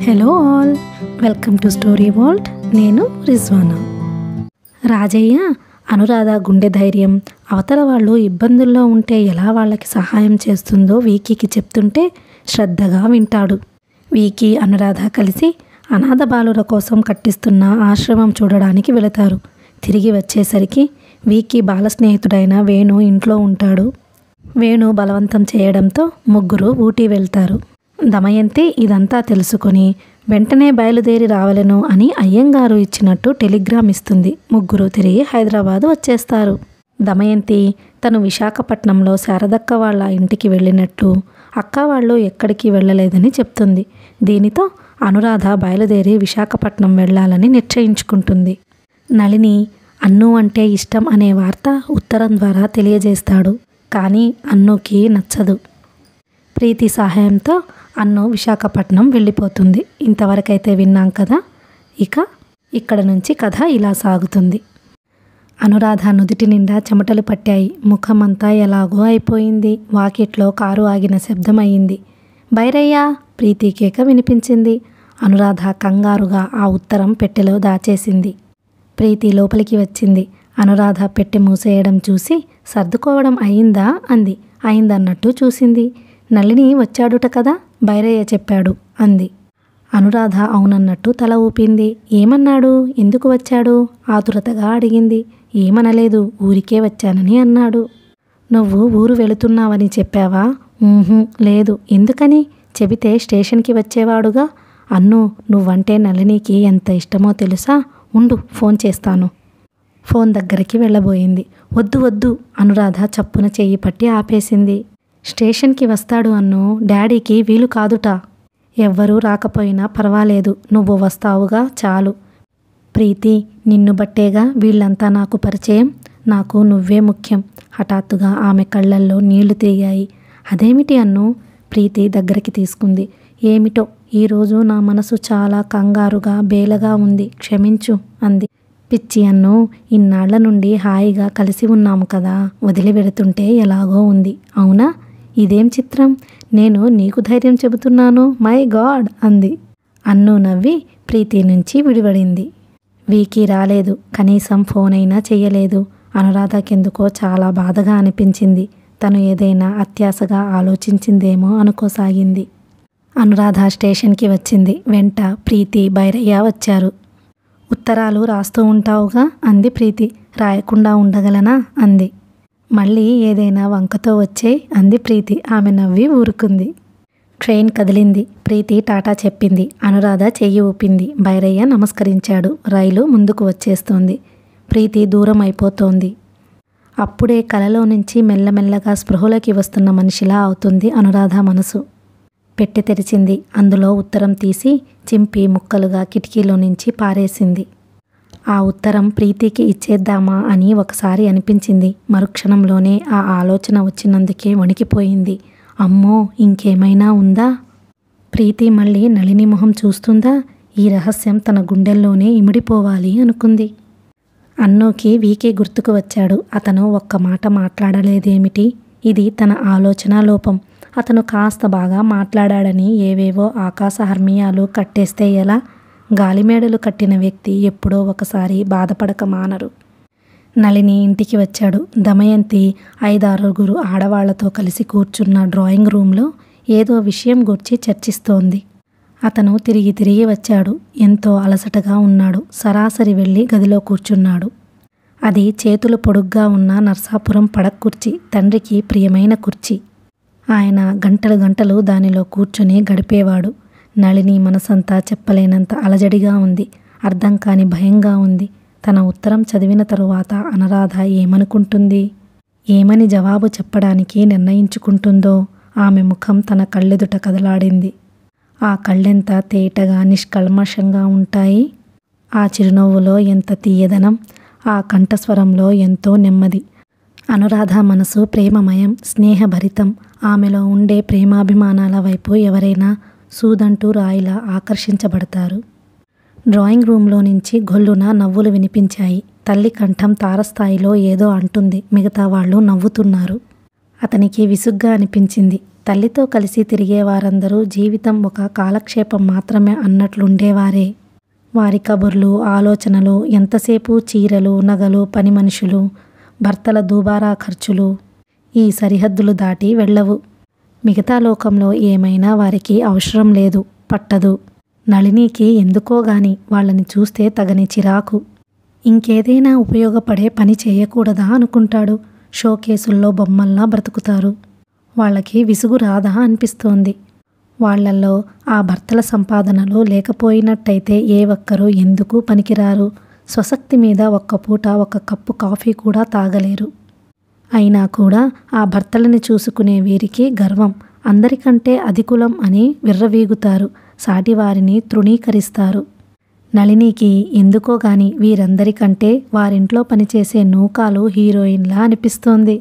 Hello all, welcome to story world. నేను రిజ్వానా. రాజయ్య అనురాధ గుండె ధైర్యం, అవతల వాళ్ళు ఇబ్బందుల్లో ఉంటే ఎలా వాళ్ళకి సహాయం చేస్తుందో వీకీకి చెప్తుంటే శ్రద్ధగా వింటాడు. వీకీ అనురాధ కలిసి అనాథ బాలుర కోసం కట్టిస్తున్న ఆశ్రమం చూడడానికి వెళతారు. తిరిగి వచ్చేసరికి వీకీ బాల స్నేహితుడైన వేణు ఇంట్లో ఉంటాడు. వేణు బలవంతం చేయడంతో ముగ్గురు ఊటీ వెళ్తారు. దమయంతి ఇదంతా తెలుసుకొని వెంటనే బయలుదేరి రావలను అని అయ్యంగారు ఇచ్చినట్టు టెలిగ్రామ్ ఇస్తుంది. ముగ్గురు తిరిగి హైదరాబాద్ వచ్చేస్తారు. దమయంతి తను విశాఖపట్నంలో శారదక్క వాళ్ళ ఇంటికి వెళ్ళినట్టు, అక్క వాళ్ళు ఎక్కడికి వెళ్ళలేదని చెప్తుంది. దీనితో అనురాధ బయలుదేరి విశాఖపట్నం వెళ్ళాలని నిశ్చయించుకుంటుంది. నళిని అన్ను అంటే ఇష్టం అనే వార్త ఉత్తరం ద్వారా తెలియజేస్తాడు. కానీ అన్నుకి నచ్చదు. ప్రీతి సహాయంతో అన్ను విశాఖపట్నం వెళ్ళిపోతుంది. ఇంతవరకైతే విన్నాం కదా. ఇక్కడ నుంచి కథ ఇలా సాగుతుంది. అనురాధ నుదిటి నిండా చెమటలు పట్టాయి. ముఖమంతా ఎలాగో అయిపోయింది. వాకిట్లో కారు ఆగిన శబ్దం అయింది. బైరయ్యా, ప్రీతి కేక వినిపించింది. అనురాధ కంగారుగా ఆ ఉత్తరం పెట్టెలో దాచేసింది. ప్రీతి లోపలికి వచ్చింది. అనురాధ పెట్టె మూసేయడం చూసి సర్దుకోవడం అయిందా అంది. అయిందన్నట్టు చూసింది. నళిని వచ్చాడుట కదా, బైరయ్య చెప్పాడు అంది. అనురాధ అవునన్నట్టు తల ఊపింది. ఏమన్నాడు, ఎందుకు వచ్చాడు ఆతురతగా అడిగింది. ఏమనలేదు, ఊరికే వచ్చానని అన్నాడు. నువ్వు ఊరు వెళుతున్నావని చెప్పావా? లేదు. ఎందుకని? చెబితే స్టేషన్కి వచ్చేవాడుగా. అన్ను, నువ్వంటే నళినికి ఎంత ఇష్టమో తెలుసా. ఉండు, ఫోన్ చేస్తాను. ఫోన్ దగ్గరికి వెళ్ళబోయింది. వద్దు వద్దు, అనురాధ చప్పున చెయ్యి పట్టి ఆపేసింది. స్టేషన్కి వస్తాడు అన్ను, డాడీకి వీలు కాదుట. ఎవ్వరూ రాకపోయినా పర్వాలేదు, నువ్వు వస్తావుగా చాలు. ప్రీతి, నిన్ను బట్టేగా వీళ్ళంతా నాకు పరిచయం. నాకు నువ్వే ముఖ్యం. హఠాత్తుగా ఆమె కళ్ళల్లో నీళ్లు తిరిగాయి. అదేమిటి అన్ను? ప్రీతి దగ్గరికి తీసుకుంది. ఏమిటో ఈరోజు నా మనసు చాలా కంగారుగా బేలగా ఉంది, క్షమించు అంది. పిచ్చి అన్ను, ఇన్నాళ్ల నుండి హాయిగా కలిసి ఉన్నాము కదా, వదిలి వెడుతుంటే ఎలాగో ఉంది. అవునా? ఇదేం చిత్రం, నేను నీకు ధైర్యం చెబుతున్నాను. మై గాడ్ అంది. అన్ను నవ్వి ప్రీతి నుంచి విడిపడింది. వీకీ రాలేదు, కనీసం ఫోన్ అయినా చెయ్యలేదు. అనురాధకెందుకో చాలా బాధగా అనిపించింది. తను ఏదైనా అత్యాశగా ఆలోచించిందేమో అనుకోసాగింది. అనురాధ స్టేషన్కి వచ్చింది. వెంట ప్రీతి, బైరయ్య వచ్చారు. ఉత్తరాలు రాస్తూ ఉంటావుగా అంది ప్రీతి. రాయకుండా ఉండగలనా అంది. మళ్ళీ ఏదైనా వంకతో వచ్చే అంది ప్రీతి. ఆమె నవ్వి ఊరుకుంది. ట్రైన్ కదిలింది. ప్రీతి టాటా చెప్పింది. అనురాధ చెయ్యి ఊపింది. బైరయ్య నమస్కరించాడు. రైలు ముందుకు వచ్చేస్తోంది. ప్రీతి దూరం అయిపోతోంది. అప్పుడే కలలో నుంచి మెల్లమెల్లగా స్పృహలోకి వస్తున్న మనిషిలా అవుతుంది అనురాధ మనసు. పెట్టె తెరిచింది. అందులో ఉత్తరం తీసి చింపి ముక్కలుగా కిటికీలో నుంచి పారేసింది. ఆ ఉత్తరం ప్రీతికి ఇచ్చేద్దామా అని ఒకసారి అనిపించింది. మరుక్షణంలోనే ఆ ఆలోచన వచ్చినందుకే వణికిపోయింది. అమ్మో, ఇంకేమైనా ఉందా? ప్రీతి మళ్ళీ నళిని మొహం చూస్తుందా? ఈ రహస్యం తన గుండెల్లోనే ఇమిడిపోవాలి అనుకుంది. అన్నుకి వీకే గుర్తుకు వచ్చాడు. అతను ఒక్క మాట మాట్లాడలేదేమిటి? ఇది తన ఆలోచన లోపం. అతను కాస్త బాగా మాట్లాడాడని ఏవేవో ఆకాశ హర్మియాలు కట్టేస్తే ఎలా? గాలిమేడలు కట్టిన వ్యక్తి ఎప్పుడో ఒకసారి బాధపడక మానరు. నళిని ఇంటికి వచ్చాడు. దమయంతి 5-6 ఆడవాళ్లతో కలిసి కూర్చున్న డ్రాయింగ్ రూమ్లో ఏదో విషయం గురించి చర్చిస్తోంది. అతను తిరిగి వచ్చాడు. ఎంతో అలసటగా ఉన్నాడు. సరాసరి వెళ్ళి గదిలో కూర్చున్నాడు. అది చేతులు పొడుగ్గా ఉన్న నర్సాపురం పడక కుర్చీ. తండ్రికి ప్రియమైన కుర్చీ. ఆయన గంటలు దానిలో కూర్చుని గడిపేవాడు. నళిని మనసంతా చెప్పలేనంత అలజడిగా ఉంది. అర్థం కాని భయంగా ఉంది. తన ఉత్తరం చదివిన తరువాత అనురాధ ఏమనుకుంటుంది? ఏమని జవాబు చెప్పడానికి నిర్ణయించుకుంటుందో? ఆమె ముఖం తన కళ్ళెదుట కదలాడింది. ఆ కళ్ళెంత తేటగా నిష్కల్మషంగా ఉంటాయి. ఆ చిరునవ్వులో ఎంత తీయదనం, ఆ కంఠస్వరంలో ఎంతో నెమ్మది. అనురాధ మనసు ప్రేమమయం, స్నేహభరితం. ఆమెలో ఉండే ప్రేమాభిమానాల వైపు ఎవరైనా సూదంటూ రాయిలా ఆకర్షించబడతారు. డ్రాయింగ్ రూమ్లో నుంచి గొల్లున నవ్వులు వినిపించాయి. తల్లి కంఠం తారస్థాయిలో ఏదో అంటుంది. మిగతా వాళ్ళు నవ్వుతున్నారు. అతనికి విసుగ్గా అనిపించింది. తల్లితో కలిసి తిరిగే వారందరూ జీవితం ఒక కాలక్షేపం మాత్రమే అన్నట్లుండేవారే. వారి కబుర్లు, ఆలోచనలు ఎంతసేపు చీరలు, నగలు, పని మనుషులు, భర్తల దుబారా ఖర్చులు. ఈ సరిహద్దులు దాటి వెళ్ళవు. మిగతా లోకంలో ఏమైనా వారికి అవసరం లేదు, పట్టదు. నళినికి ఎందుకో గాని వాళ్ళని చూస్తే తగని చిరాకు. ఇంకేదైనా ఉపయోగపడే పని చేయకూడదా అనుకుంటాడు. షోకేసుల్లో బొమ్మల్లా బ్రతుకుతారు. వాళ్ళకి విసుగు రాదా అనిపిస్తోంది. వాళ్లల్లో ఆ భర్తల సంపాదనలు లేకపోయినట్టయితే ఏ ఒక్కరూ ఎందుకు పనికిరారు. స్వశక్తి మీద ఒక్క పూట ఒక కప్పు కాఫీ కూడా తాగలేరు. అయినా కూడా ఆ భర్తలని చూసుకునే వీరికి గర్వం. అందరికంటే అధికులం అని విర్రవీగుతారు. సాటివారిని తృణీకరిస్తారు. నళినికి ఎందుకో గాని వీరందరికంటే వారింట్లో పనిచేసే నూకాలు హీరోయిన్లా అనిపిస్తోంది.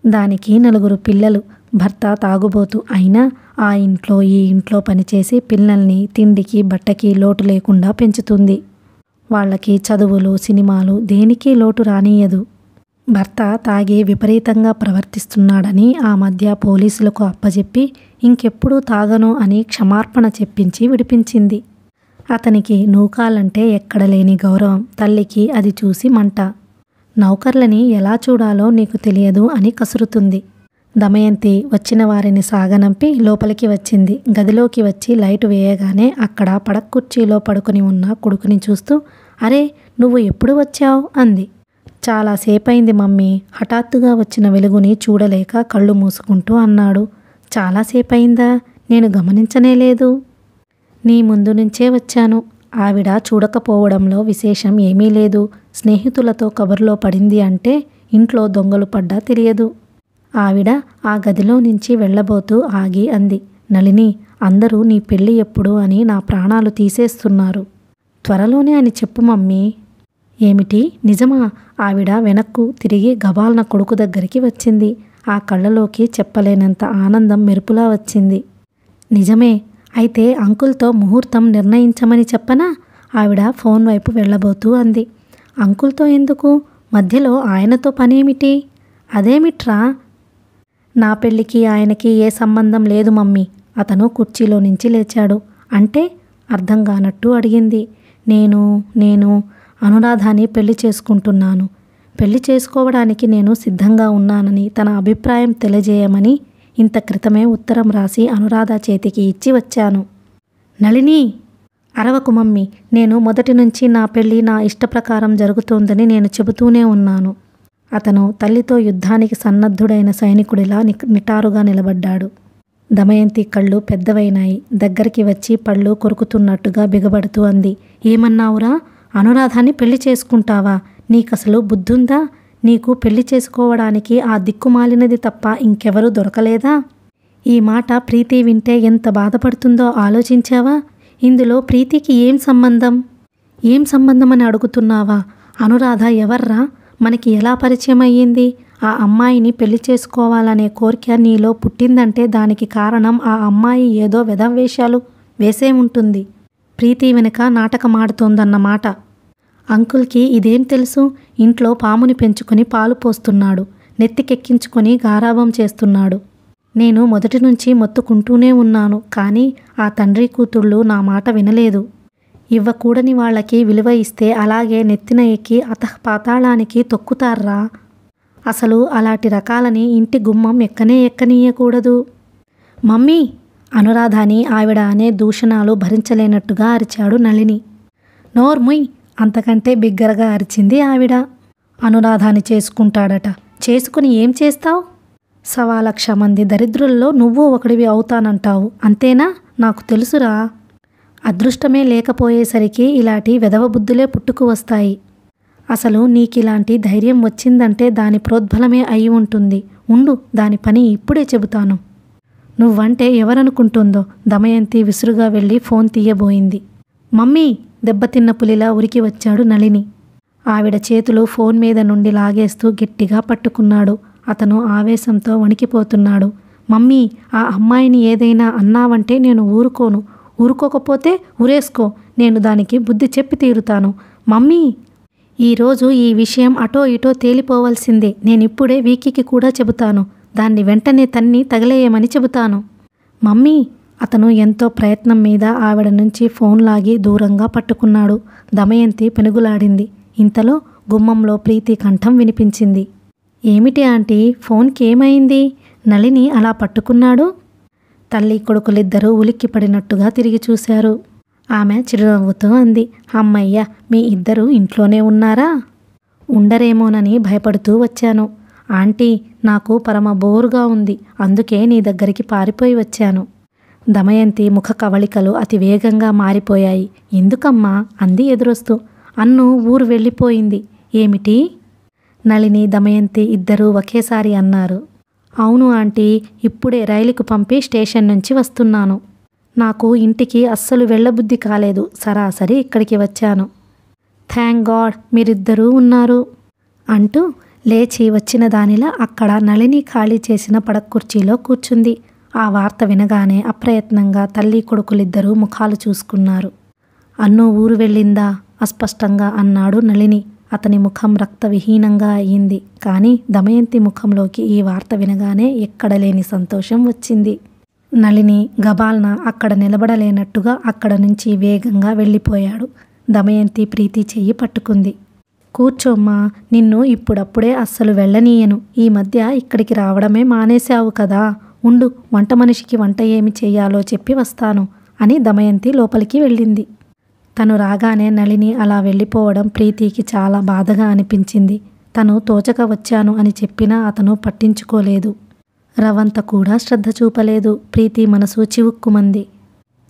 దానికి 4 పిల్లలు. భర్త తాగుబోతు అయినా ఆ ఇంట్లో ఈ ఇంట్లో పనిచేసి పిల్లల్ని తిండికి బట్టకి లోటు లేకుండా పెంచుతుంది. వాళ్ళకి చదువులు, సినిమాలు దేనికి లోటు రానియదు. భర్త తాగి విపరీతంగా ప్రవర్తిస్తున్నాడని ఆ మధ్య పోలీసులకు అప్పజెప్పి ఇంకెప్పుడూ తాగను అని క్షమార్పణ చెప్పించి విడిపించింది. అతనికి నూకాలంటే ఎక్కడలేని గౌరవం. తల్లికి అది చూసి మంట. నౌకర్లని ఎలా చూడాలో నీకు తెలియదు అని కసురుతుంది. దమయంతి వచ్చిన వారిని సాగనంపి లోపలికి వచ్చింది. గదిలోకి వచ్చి లైటు వేయగానే అక్కడ పడక్కుర్చీలో పడుకుని ఉన్న కొడుకుని చూస్తూ, అరే నువ్వు ఎప్పుడు వచ్చావు అంది. చాలాసేపైంది మమ్మీ. హఠాత్తుగా వచ్చిన వెలుగుని చూడలేక కళ్ళు మూసుకుంటూ అన్నాడు. చాలాసేపయిందా? నేను గమనించనే లేదు. నీ ముందు నుంచే వచ్చాను. ఆవిడ చూడకపోవడంలో విశేషం ఏమీ లేదు. స్నేహితులతో కబుర్లో పడింది అంటే ఇంట్లో దొంగలు పడ్డా తెలియదు. ఆవిడ ఆ గదిలో నుంచి వెళ్ళబోతూ ఆగి అంది. నళిని, అందరూ నీ పెళ్ళి ఎప్పుడు అని నా ప్రాణాలు తీసేస్తున్నారు. త్వరలోనే అని చెప్పు మమ్మీ. ఏమిటి, నిజమా? ఆవిడ వెనక్కు తిరిగి గబాల్న కొడుకు దగ్గరికి వచ్చింది. ఆ కళ్ళలోకి చెప్పలేనంత ఆనందం మెరుపులా వచ్చింది. నిజమే. అయితే అంకుల్తో ముహూర్తం నిర్ణయించమని చెప్పనా? ఆవిడ ఫోన్ వైపు వెళ్ళబోతూ అంది. అంకుల్తో ఎందుకు? మధ్యలో ఆయనతో పనేమిటి? అదేమిట్రా? నా పెళ్ళికి ఆయనకి ఏ సంబంధం లేదు మమ్మీ. అతను కుర్చీలో నుంచి లేచాడు. అంటే? అర్థం కానట్టు అడిగింది. నేను అనురాధాని పెళ్లి చేసుకుంటున్నాను. పెళ్లి చేసుకోవడానికి నేను సిద్ధంగా ఉన్నానని తన అభిప్రాయం తెలియజేయమని ఇంత క్రితమే ఉత్తరం రాసి అనురాధ చేతికి ఇచ్చి వచ్చాను. నళిని, అరవకు మమ్మీ. నేను మొదటి నుంచి నా పెళ్ళి నా ఇష్టప్రకారం జరుగుతోందని నేను చెబుతూనే ఉన్నాను. అతను తల్లితో యుద్ధానికి సన్నద్ధుడైన సైనికుడిలా నిటారుగా నిలబడ్డాడు. దమయంతి కళ్ళు పెద్దవైనాయి. దగ్గరికి వచ్చి పళ్ళు కొరుకుతున్నట్టుగా బిగబడుతూ అంది. ఏమన్నావురా? అనురాధాన్ని పెళ్లి చేసుకుంటావా? నీకసలు బుద్ధుందా? నీకు పెళ్లి చేసుకోవడానికి ఆ దిక్కుమాలినది తప్ప ఇంకెవరూ దొరకలేదా? ఈ మాట ప్రీతి వింటే ఎంత బాధపడుతుందో ఆలోచించావా? ఇందులో ప్రీతికి ఏం సంబంధం? ఏం సంబంధమని అడుగుతున్నావా? అనురాధ ఎవర్రా? మనకి ఎలా పరిచయం అయ్యింది? ఆ అమ్మాయిని పెళ్లి చేసుకోవాలనే కోరిక నీలో పుట్టిందంటే దానికి కారణం ఆ అమ్మాయి ఏదో వెధవేషాలు వేసే ఉంటుంది. ప్రీతి వెనుక నాటకమాడుతోందన్నమాట. అంకుల్కి ఇదేం తెలుసు? ఇంట్లో పాముని పెంచుకొని పాలు పోస్తున్నాడు. నెత్తికెక్కించుకొని గారాబం చేస్తున్నాడు. నేను మొదటి నుంచి మొత్తుకుంటూనే ఉన్నాను. కానీ ఆ తండ్రి కూతుళ్ళు నా మాట వినలేదు. ఇవ్వకూడని వాళ్ళకి విలువ ఇస్తే అలాగే నెత్తిన ఎక్కి పాతాళానికి తొక్కుతారా? అసలు అలాంటి రకాలని ఇంటి గుమ్మం ఎక్కనీయకూడదు. మమ్మీ! అనురాధాని ఆవిడ అనే దూషణాలు భరించలేనట్టుగా అరిచాడు నళిని. నోర్ముయ్! అంతకంటే బిగ్గరగా అరిచింది ఆవిడ. అనురాధాని చేసుకుంటాడట. చేసుకుని ఏం చేస్తావు? 1,00,000 మంది దరిద్రుల్లో నువ్వు ఒకడివి అవుతానంటావు. అంతేనా? నాకు తెలుసురా. అదృష్టమే లేకపోయేసరికి ఇలాంటి వెధవ బుద్ధులే పుట్టుకు వస్తాయి. అసలు నీకిలాంటి ధైర్యం వచ్చిందంటే దాని ప్రోద్బలమే అయి ఉంటుంది. ఉండు, దాని పని ఇప్పుడే చెబుతాను. నువ్వంటే ఎవరనుకుంటుందో? దమయంతి విసురుగా వెళ్ళి ఫోన్ తీయబోయింది. మమ్మీ! దెబ్బతిన్న పులిలా ఉరికి వచ్చాడు నళిని. ఆవిడ చేతులు ఫోన్ మీద నుండి లాగేస్తూ గట్టిగా పట్టుకున్నాడు. అతను ఆవేశంతో వణికిపోతున్నాడు. మమ్మీ! ఆ అమ్మాయిని ఏదైనా అన్నావంటే నేను ఊరుకోను. ఊరుకోకపోతే ఉరేసుకో. నేను దానికి బుద్ధి చెప్పి తీరుతాను. మమ్మీ! ఈరోజు ఈ విషయం అటో ఇటో తేలిపోవలసిందే. నేనిప్పుడే వీకీకి కూడా చెబుతాను. దాన్ని వెంటనే తన్ని తగలేయమని చెబుతాను. మమ్మీ! అతను ఎంతో ప్రయత్నం మీద ఆవిడ నుంచి ఫోన్ లాగి దూరంగా పట్టుకున్నాడు. దమయంతి పెనుగులాడింది. ఇంతలో గుమ్మంలో ప్రీతి కంఠం వినిపించింది. ఏమిటి ఆంటీ, ఫోన్కి ఏమైంది? నళిని అలా పట్టుకున్నాడు? తల్లి కొడుకులిద్దరూ ఉలిక్కిపడినట్టుగా తిరిగి చూశారు. ఆమె చిరునవ్వుతో అంది. అమ్మయ్య, మీ ఇద్దరూ ఇంట్లోనే ఉన్నారా? ఉండరేమోనని భయపడుతూ వచ్చాను. ఆంటీ, నాకు పరమ బోరుగా ఉంది, అందుకే నీ దగ్గరికి పారిపోయి వచ్చాను. దమయంతి ముఖ కవళికలు అతి వేగంగా మారిపోయాయి. ఎందుకమ్మా? అంది ఎదురొస్తూ. అన్ను ఊరు వెళ్ళిపోయింది. ఏమిటి? నళిని, దమయంతి ఇద్దరూ ఒకేసారి అన్నారు. అవును ఆంటీ, ఇప్పుడే రైలుకు పంపి స్టేషన్ నుంచి వస్తున్నాను. నాకు ఇంటికి అస్సలు వెళ్ళబుద్ధి కాలేదు. సరాసరి ఇక్కడికి వచ్చాను. థ్యాంక్ గాడ్ మీరిద్దరూ ఉన్నారు అంటూ లేచి వచ్చిన దానిలా అక్కడ నళిని ఖాళీ చేసిన పడక్కుర్చీలో కూర్చుంది. ఆ వార్త వినగానే అప్రయత్నంగా తల్లి కొడుకులిద్దరూ ముఖాలు చూసుకున్నారు. అన్ను ఊరు వెళ్ళిందా? అస్పష్టంగా అన్నాడు నళిని. అతని ముఖం రక్తవిహీనంగా అయింది. కానీ దమయంతి ముఖంలోకి ఈ వార్త వినగానే ఎక్కడలేని సంతోషం వచ్చింది. నళిని గబాల్న అక్కడ నిలబడలేనట్టుగా అక్కడ నుంచి వేగంగా వెళ్ళిపోయాడు. దమయంతి ప్రీతి చెయ్యి పట్టుకుంది. కూర్చోమ్మా, నిన్ను ఇప్పుడప్పుడే అస్సలు వెళ్ళనీయను. ఈ మధ్య ఇక్కడికి రావడమే మానేశావు కదా. ఉండు, వంట మనిషికి వంట ఏమి చెయ్యాలో చెప్పి వస్తాను అని దమయంతి లోపలికి వెళ్ళింది. తను రాగానే నళిని అలా వెళ్ళిపోవడం ప్రీతికి చాలా బాధగా అనిపించింది. తను తోచక వచ్చాను అని చెప్పినా అతను పట్టించుకోలేదు. రవంత కూడా శ్రద్ధ చూపలేదు. ప్రీతి మనసు చివుక్కుమంది.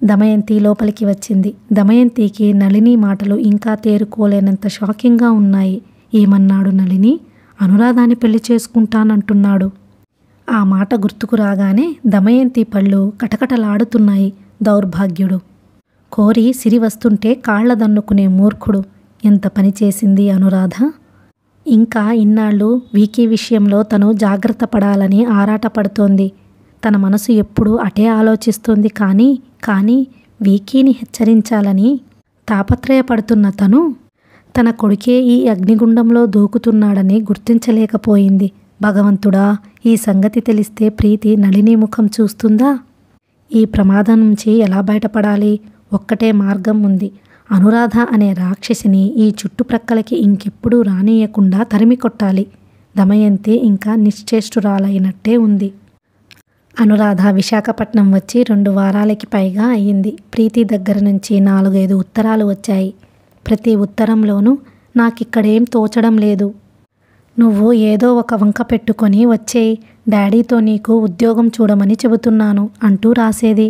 దమయంతి లోపలికి వచ్చింది. దమయంతికి నళిని మాటలు ఇంకా తేరుకోలేనంత షాకింగ్గా ఉన్నాయి. ఏమన్నాడు నళిని? అనురాధాని పెళ్లి చేసుకుంటానంటున్నాడు. ఆ మాట గుర్తుకు రాగానే దమయంతి పళ్ళు కటకటలాడుతున్నాయి. దౌర్భాగ్యుడు! కోరి సిరి వస్తుంటే కాళ్ల దన్నుకునే మూర్ఖుడు! ఎంత పని చేసింది అనురాధ! ఇంకా ఇన్నాళ్ళు వీకీ విషయంలో తను జాగ్రత్త పడాలని ఆరాటపడుతోంది. తన మనసు ఎప్పుడూ అటే ఆలోచిస్తోంది. కానీ వీకీని హెచ్చరించాలని తాపత్రయపడుతున్న తను తన కొడుకే ఈ అగ్నిగుండంలో దూకుతున్నాడని గుర్తించలేకపోయింది. భగవంతుడా, ఈ సంగతి తెలిస్తే ప్రీతి నళిని ముఖం చూస్తుందా? ఈ ప్రమాదం నుంచి ఎలా బయటపడాలి? ఒక్కటే మార్గం ఉంది. అనురాధ అనే రాక్షసిని ఈ చుట్టుప్రక్కలకి ఇంకెప్పుడూ రానియకుండా తరిమి కొట్టాలి. దమయంతి ఇంకా నిశ్చేష్టురాలైనట్టే ఉంది. అనురాధ విశాఖపట్నం వచ్చి 2 వారాలకి పైగా అయ్యింది. ప్రీతి దగ్గర నుంచి 4-5 ఉత్తరాలు వచ్చాయి. ప్రతి ఉత్తరంలోనూ నాకిక్కడేం తోచడం లేదు. నువ్వు ఏదో ఒక వంక పెట్టుకొని వచ్చేయి. డాడీతో నీకు ఉద్యోగం చూడమని చెబుతున్నాను అంటూ రాసేది.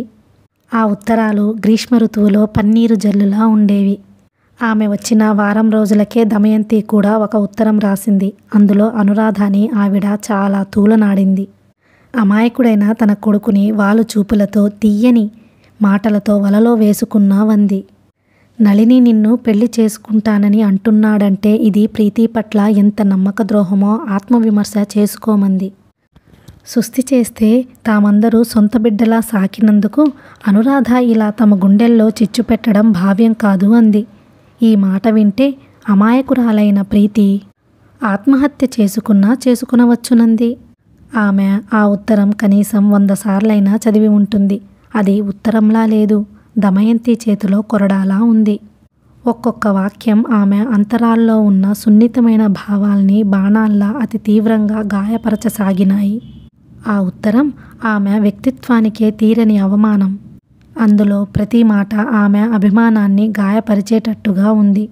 ఆ ఉత్తరాలు గ్రీష్మ ఋతువులో పన్నీరు జల్లులా ఉండేవి. ఆమె వచ్చిన వారం రోజులకే దమయంతి కూడా ఒక ఉత్తరం రాసింది. అందులో అనురాధని ఆవిడ చాలా తూలనాడింది. అమాయకుడైన తన కొడుకుని వాలు చూపులతో, తీయని మాటలతో వలలో వేసుకున్నావంది. నళిని నిన్ను పెళ్లి చేసుకుంటానని అంటున్నాడంటే ఇది ప్రీతి పట్ల ఎంత నమ్మక ద్రోహమో ఆత్మవిమర్శ చేసుకోమంది. సుస్థి చేస్తే తామందరూ సొంత బిడ్డలా సాకినందుకు అనురాధ ఇలా తమ గుండెల్లో చిచ్చు పెట్టడం భావ్యం కాదు అంది. ఈ మాట వింటే అమాయకురాలైన ప్రీతి ఆత్మహత్య చేసుకునవచ్చునంది. ఆమె ఆ ఉత్తరం కనీసం 100 సార్లైనా చదివి ఉంటుంది. అది ఉత్తరంలా లేదు, దమయంతి చేతిలో కొరడాలా ఉంది. ఒక్కొక్క వాక్యం ఆమె అంతరాల్లో ఉన్న సున్నితమైన భావాల్ని బాణాల్లా అతి తీవ్రంగా గాయపరచసాగినాయి. ఆ ఉత్తరం ఆమె వ్యక్తిత్వానికే తీరని అవమానం. అందులో ప్రతి మాట ఆమె అభిమానాన్ని గాయపరిచేటట్టుగా ఉంది.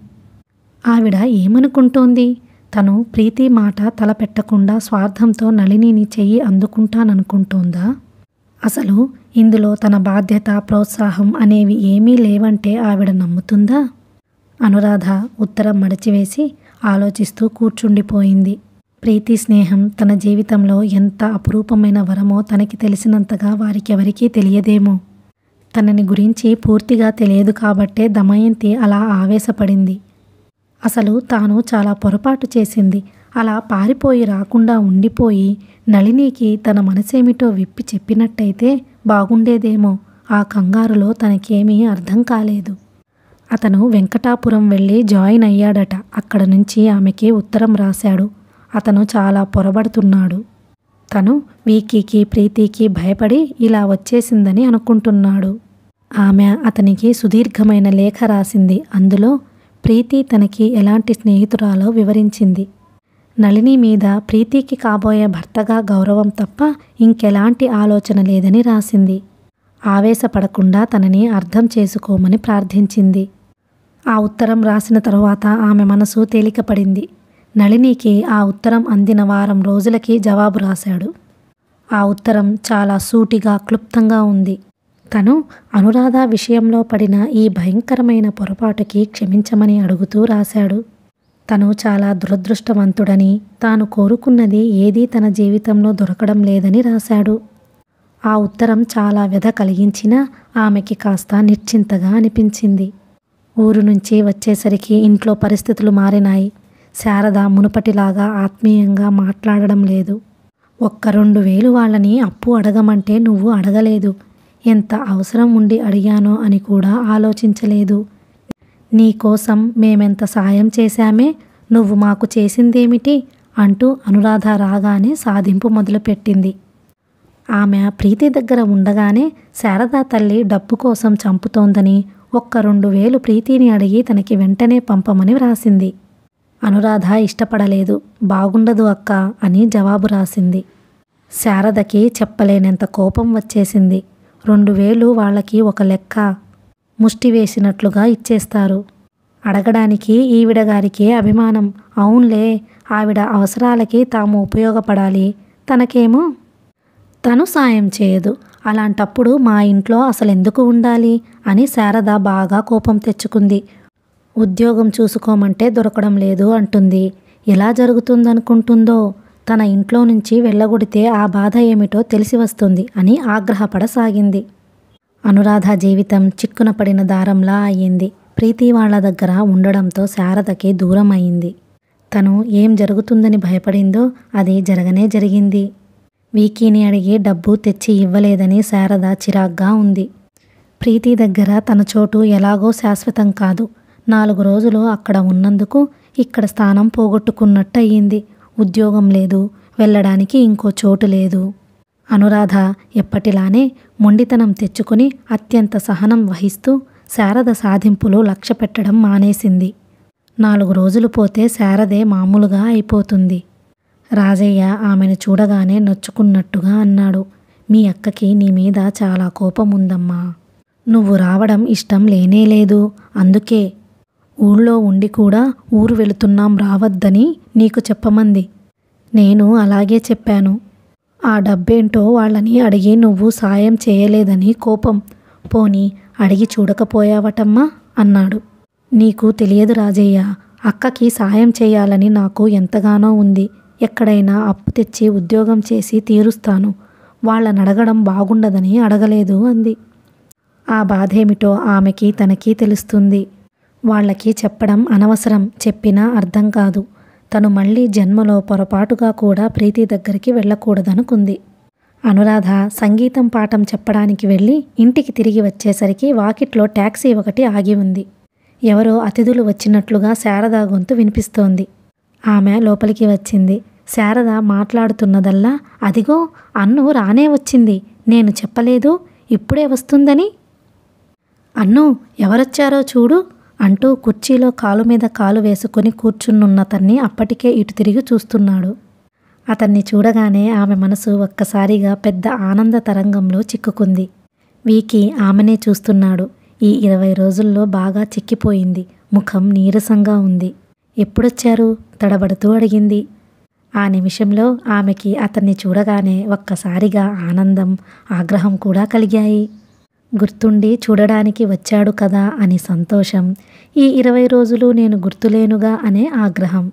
ఆవిడ ఏమనుకుంటోంది? తను ప్రీతి మాట తలపెట్టకుండా స్వార్థంతో నళినిని చెయ్యి అందుకుంటాననుకుంటోందా? అసలు ఇందులో తన బాధ్యత, ప్రోత్సాహం అనేవి ఏమీ లేవంటే ఆవిడ నమ్ముతుందా? అనురాధ ఉత్తరం మడిచివేసి ఆలోచిస్తూ కూర్చుండిపోయింది. ప్రీతి స్నేహం తన జీవితంలో ఎంత అపురూపమైన వరమో తనకి తెలిసినంతగా వారికెవరికీ తెలియదేమో. తనని గురించి పూర్తిగా తెలియదు కాబట్టే దమయంతి అలా ఆవేశపడింది. అసలు తాను చాలా పొరపాటు చేసింది. అలా పారిపోయి రాకుండా ఉండిపోయి నళినికి తన మనసేమిటో విప్పి చెప్పినట్టయితే బాగుండేదేమో. ఆ కంగారులో తనకేమీ అర్థం కాలేదు. అతను వెంకటాపురం వెళ్ళి జాయిన్ అయ్యాడట. అక్కడ నుంచి ఆమెకి ఉత్తరం రాశాడు. అతను చాలా పొరబడుతున్నాడు. తను వీకీకి ప్రీతికి భయపడి ఇలా వచ్చేసిందని అనుకుంటున్నాడు. ఆమె అతనికి సుదీర్ఘమైన లేఖ రాసింది. అందులో ప్రీతి తనకి ఎలాంటి స్నేహితురాలో వివరించింది. నళిని మీద ప్రీతికి కాబోయే భర్తగా గౌరవం తప్ప ఇంకెలాంటి ఆలోచన లేదని రాసింది. ఆవేశపడకుండా తనని అర్థం చేసుకోమని ప్రార్థించింది. ఆ ఉత్తరం రాసిన తరువాత ఆమె మనసు తేలికపడింది. నళినికి ఆ ఉత్తరం అందిన వారం రోజులకి జవాబు రాశాడు. ఆ ఉత్తరం చాలా సూటిగా క్లుప్తంగా ఉంది. తను అనురాధ విషయంలో పడిన ఈ భయంకరమైన పొరపాటుకి క్షమించమని అడుగుతూ రాశాడు. తను చాలా దురదృష్టవంతుడని, తాను కోరుకున్నది ఏదీ తన జీవితంలో దొరకడం లేదని రాశాడు. ఆ ఉత్తరం చాలా వ్యధ కలిగించినా ఆమెకి కాస్త నిశ్చింతగా అనిపించింది. ఊరు నుంచి వచ్చేసరికి ఇంట్లో పరిస్థితులు మారినాయి. శారద మునుపటిలాగా ఆత్మీయంగా మాట్లాడడం లేదు. 1-2 వాళ్ళని అప్పు అడగమంటే నువ్వు అడగలేదు. ఎంత అవసరం ఉండి అడిగానో అని కూడా ఆలోచించలేదు. నీకోసం మేమెంత సాయం చేశామే, నువ్వు మాకు చేసిందేమిటి అంటూ అనురాధ రాగానే సాధింపు మొదలుపెట్టింది. ఆమె ప్రీతి దగ్గర ఉండగానే శారదా తల్లి డబ్బు కోసం చంపుతోందని 1-2 ప్రీతిని అడిగి తనకి వెంటనే పంపమని వ్రాసింది. అనురాధ ఇష్టపడలేదు. బాగుండదు అక్క అని జవాబు రాసింది. శారదకి చెప్పలేనంత కోపం వచ్చేసింది. 2,000 వాళ్ళకి ఒక లెక్క, ముష్టి వేసినట్లుగా ఇచ్చేస్తారు. అడగడానికి ఈవిడ గారికే అభిమానం. అవునులే, ఆవిడ అవసరాలకి తాము ఉపయోగపడాలి, తనకేమో తను సాయం చేయదు. అలాంటప్పుడు మా ఇంట్లో అసలెందుకు ఉండాలి అని శారద బాగా కోపం తెచ్చుకుంది. ఉద్యోగం చూసుకోమంటే దొరకడం లేదు అంటుంది. ఎలా జరుగుతుందనుకుంటుందో, తన ఇంట్లో నుంచి వెళ్ళగొడితే ఆ బాధ ఏమిటో తెలిసి వస్తుంది అని ఆగ్రహపడసాగింది. అనురాధ జీవితం చిక్కున పడిన దారంలా అయ్యింది. ప్రీతి వాళ్ళ దగ్గర ఉండడంతో శారదకి దూరం అయింది. తను ఏం జరుగుతుందని భయపడిందో అది జరగనే జరిగింది. వీకీని అడిగి డబ్బు తెచ్చి ఇవ్వలేదని శారద చిరాగ్గా ఉంది. ప్రీతి దగ్గర తన చోటు ఎలాగో శాశ్వతం కాదు. 4 రోజులు అక్కడ ఉన్నందుకు ఇక్కడ స్థానం పోగొట్టుకున్నట్టు అయ్యింది. ఉద్యోగం లేదు, వెళ్ళడానికి ఇంకో చోటు లేదు. అనురాధ ఎప్పటిలానే మొండితనం తెచ్చుకుని అత్యంత సహనం వహిస్తూ శారద సాధింపులు లక్ష్య పెట్టడం మానేసింది. 4 రోజులు పోతే శారదే మామూలుగా అయిపోతుంది. రాజయ్య ఆమెను చూడగానే నొచ్చుకున్నట్టుగా అన్నాడు. మీ అక్కకి నీ మీద చాలా కోపం ఉందమ్మా. నువ్వు రావడం ఇష్టం లేనేలేదు. అందుకే ఊళ్ళో ఉండి కూడా ఊరు వెళుతున్నాం రావద్దని నీకు చెప్పమంది. నేను అలాగే చెప్పాను. ఆ డబ్బేంటో వాళ్ళని అడిగి నువ్వు సాయం చేయలేదని కోపం. పోనీ అడిగి చూడకపోయావటమ్మా అన్నాడు. నీకు తెలియదు రాజయ్య, అక్కకి సాయం చేయాలని నాకు ఎంతగానో ఉంది. ఎక్కడైనా అప్పు తెచ్చి ఉద్యోగం చేసి తీరుస్తాను. వాళ్ళనడగడం బాగుండదని అడగలేదు అంది. ఆ బాధేమిటో ఆమెకి తనకి తెలుస్తుంది. వాళ్ళకి చెప్పడం అనవసరం, చెప్పినా అర్థం కాదు. తను మళ్ళీ జన్మలో పొరపాటుగా కూడా ప్రీతి దగ్గరికి వెళ్ళకూడదనుకుంది. అనురాధ సంగీతం పాఠం చెప్పడానికి వెళ్ళి ఇంటికి తిరిగి వచ్చేసరికి వాకిట్లో ట్యాక్సీ ఒకటి ఆగి ఉంది. ఎవరో అతిథులు వచ్చినట్లుగా శారద గొంతు వినిపిస్తోంది. ఆమె లోపలికి వచ్చింది. శారద మాట్లాడుతున్నదల్లా, అదిగో అన్ను రానే వచ్చింది, నేను చెప్పలేదు ఇప్పుడే వస్తుందని. అన్ను ఎవరొచ్చారో చూడు అంటూ కుర్చీలో కాలు మీద కాలు వేసుకుని కూర్చున్నతన్ని అప్పటికే ఇటు తిరిగి చూస్తున్నాడు. అతన్ని చూడగానే ఆమె మనసు ఒక్కసారిగా పెద్ద ఆనంద తరంగంలో చిక్కుకుంది. వీకీ ఆమెనే చూస్తున్నాడు. ఈ 20 రోజుల్లో బాగా చిక్కిపోయింది. ముఖం నీరసంగా ఉంది. ఎప్పుడొచ్చారు తడబడుతూ అడిగింది. ఆ నిమిషంలో ఆమెకి అతన్ని చూడగానే ఒక్కసారిగా ఆనందం, ఆగ్రహం కూడా కలిగాయి. గుర్తుండి చూడడానికి వచ్చాడు కదా అని సంతోషం, ఈ 20 రోజులు నేను గుర్తులేనుగా అనే ఆగ్రహం,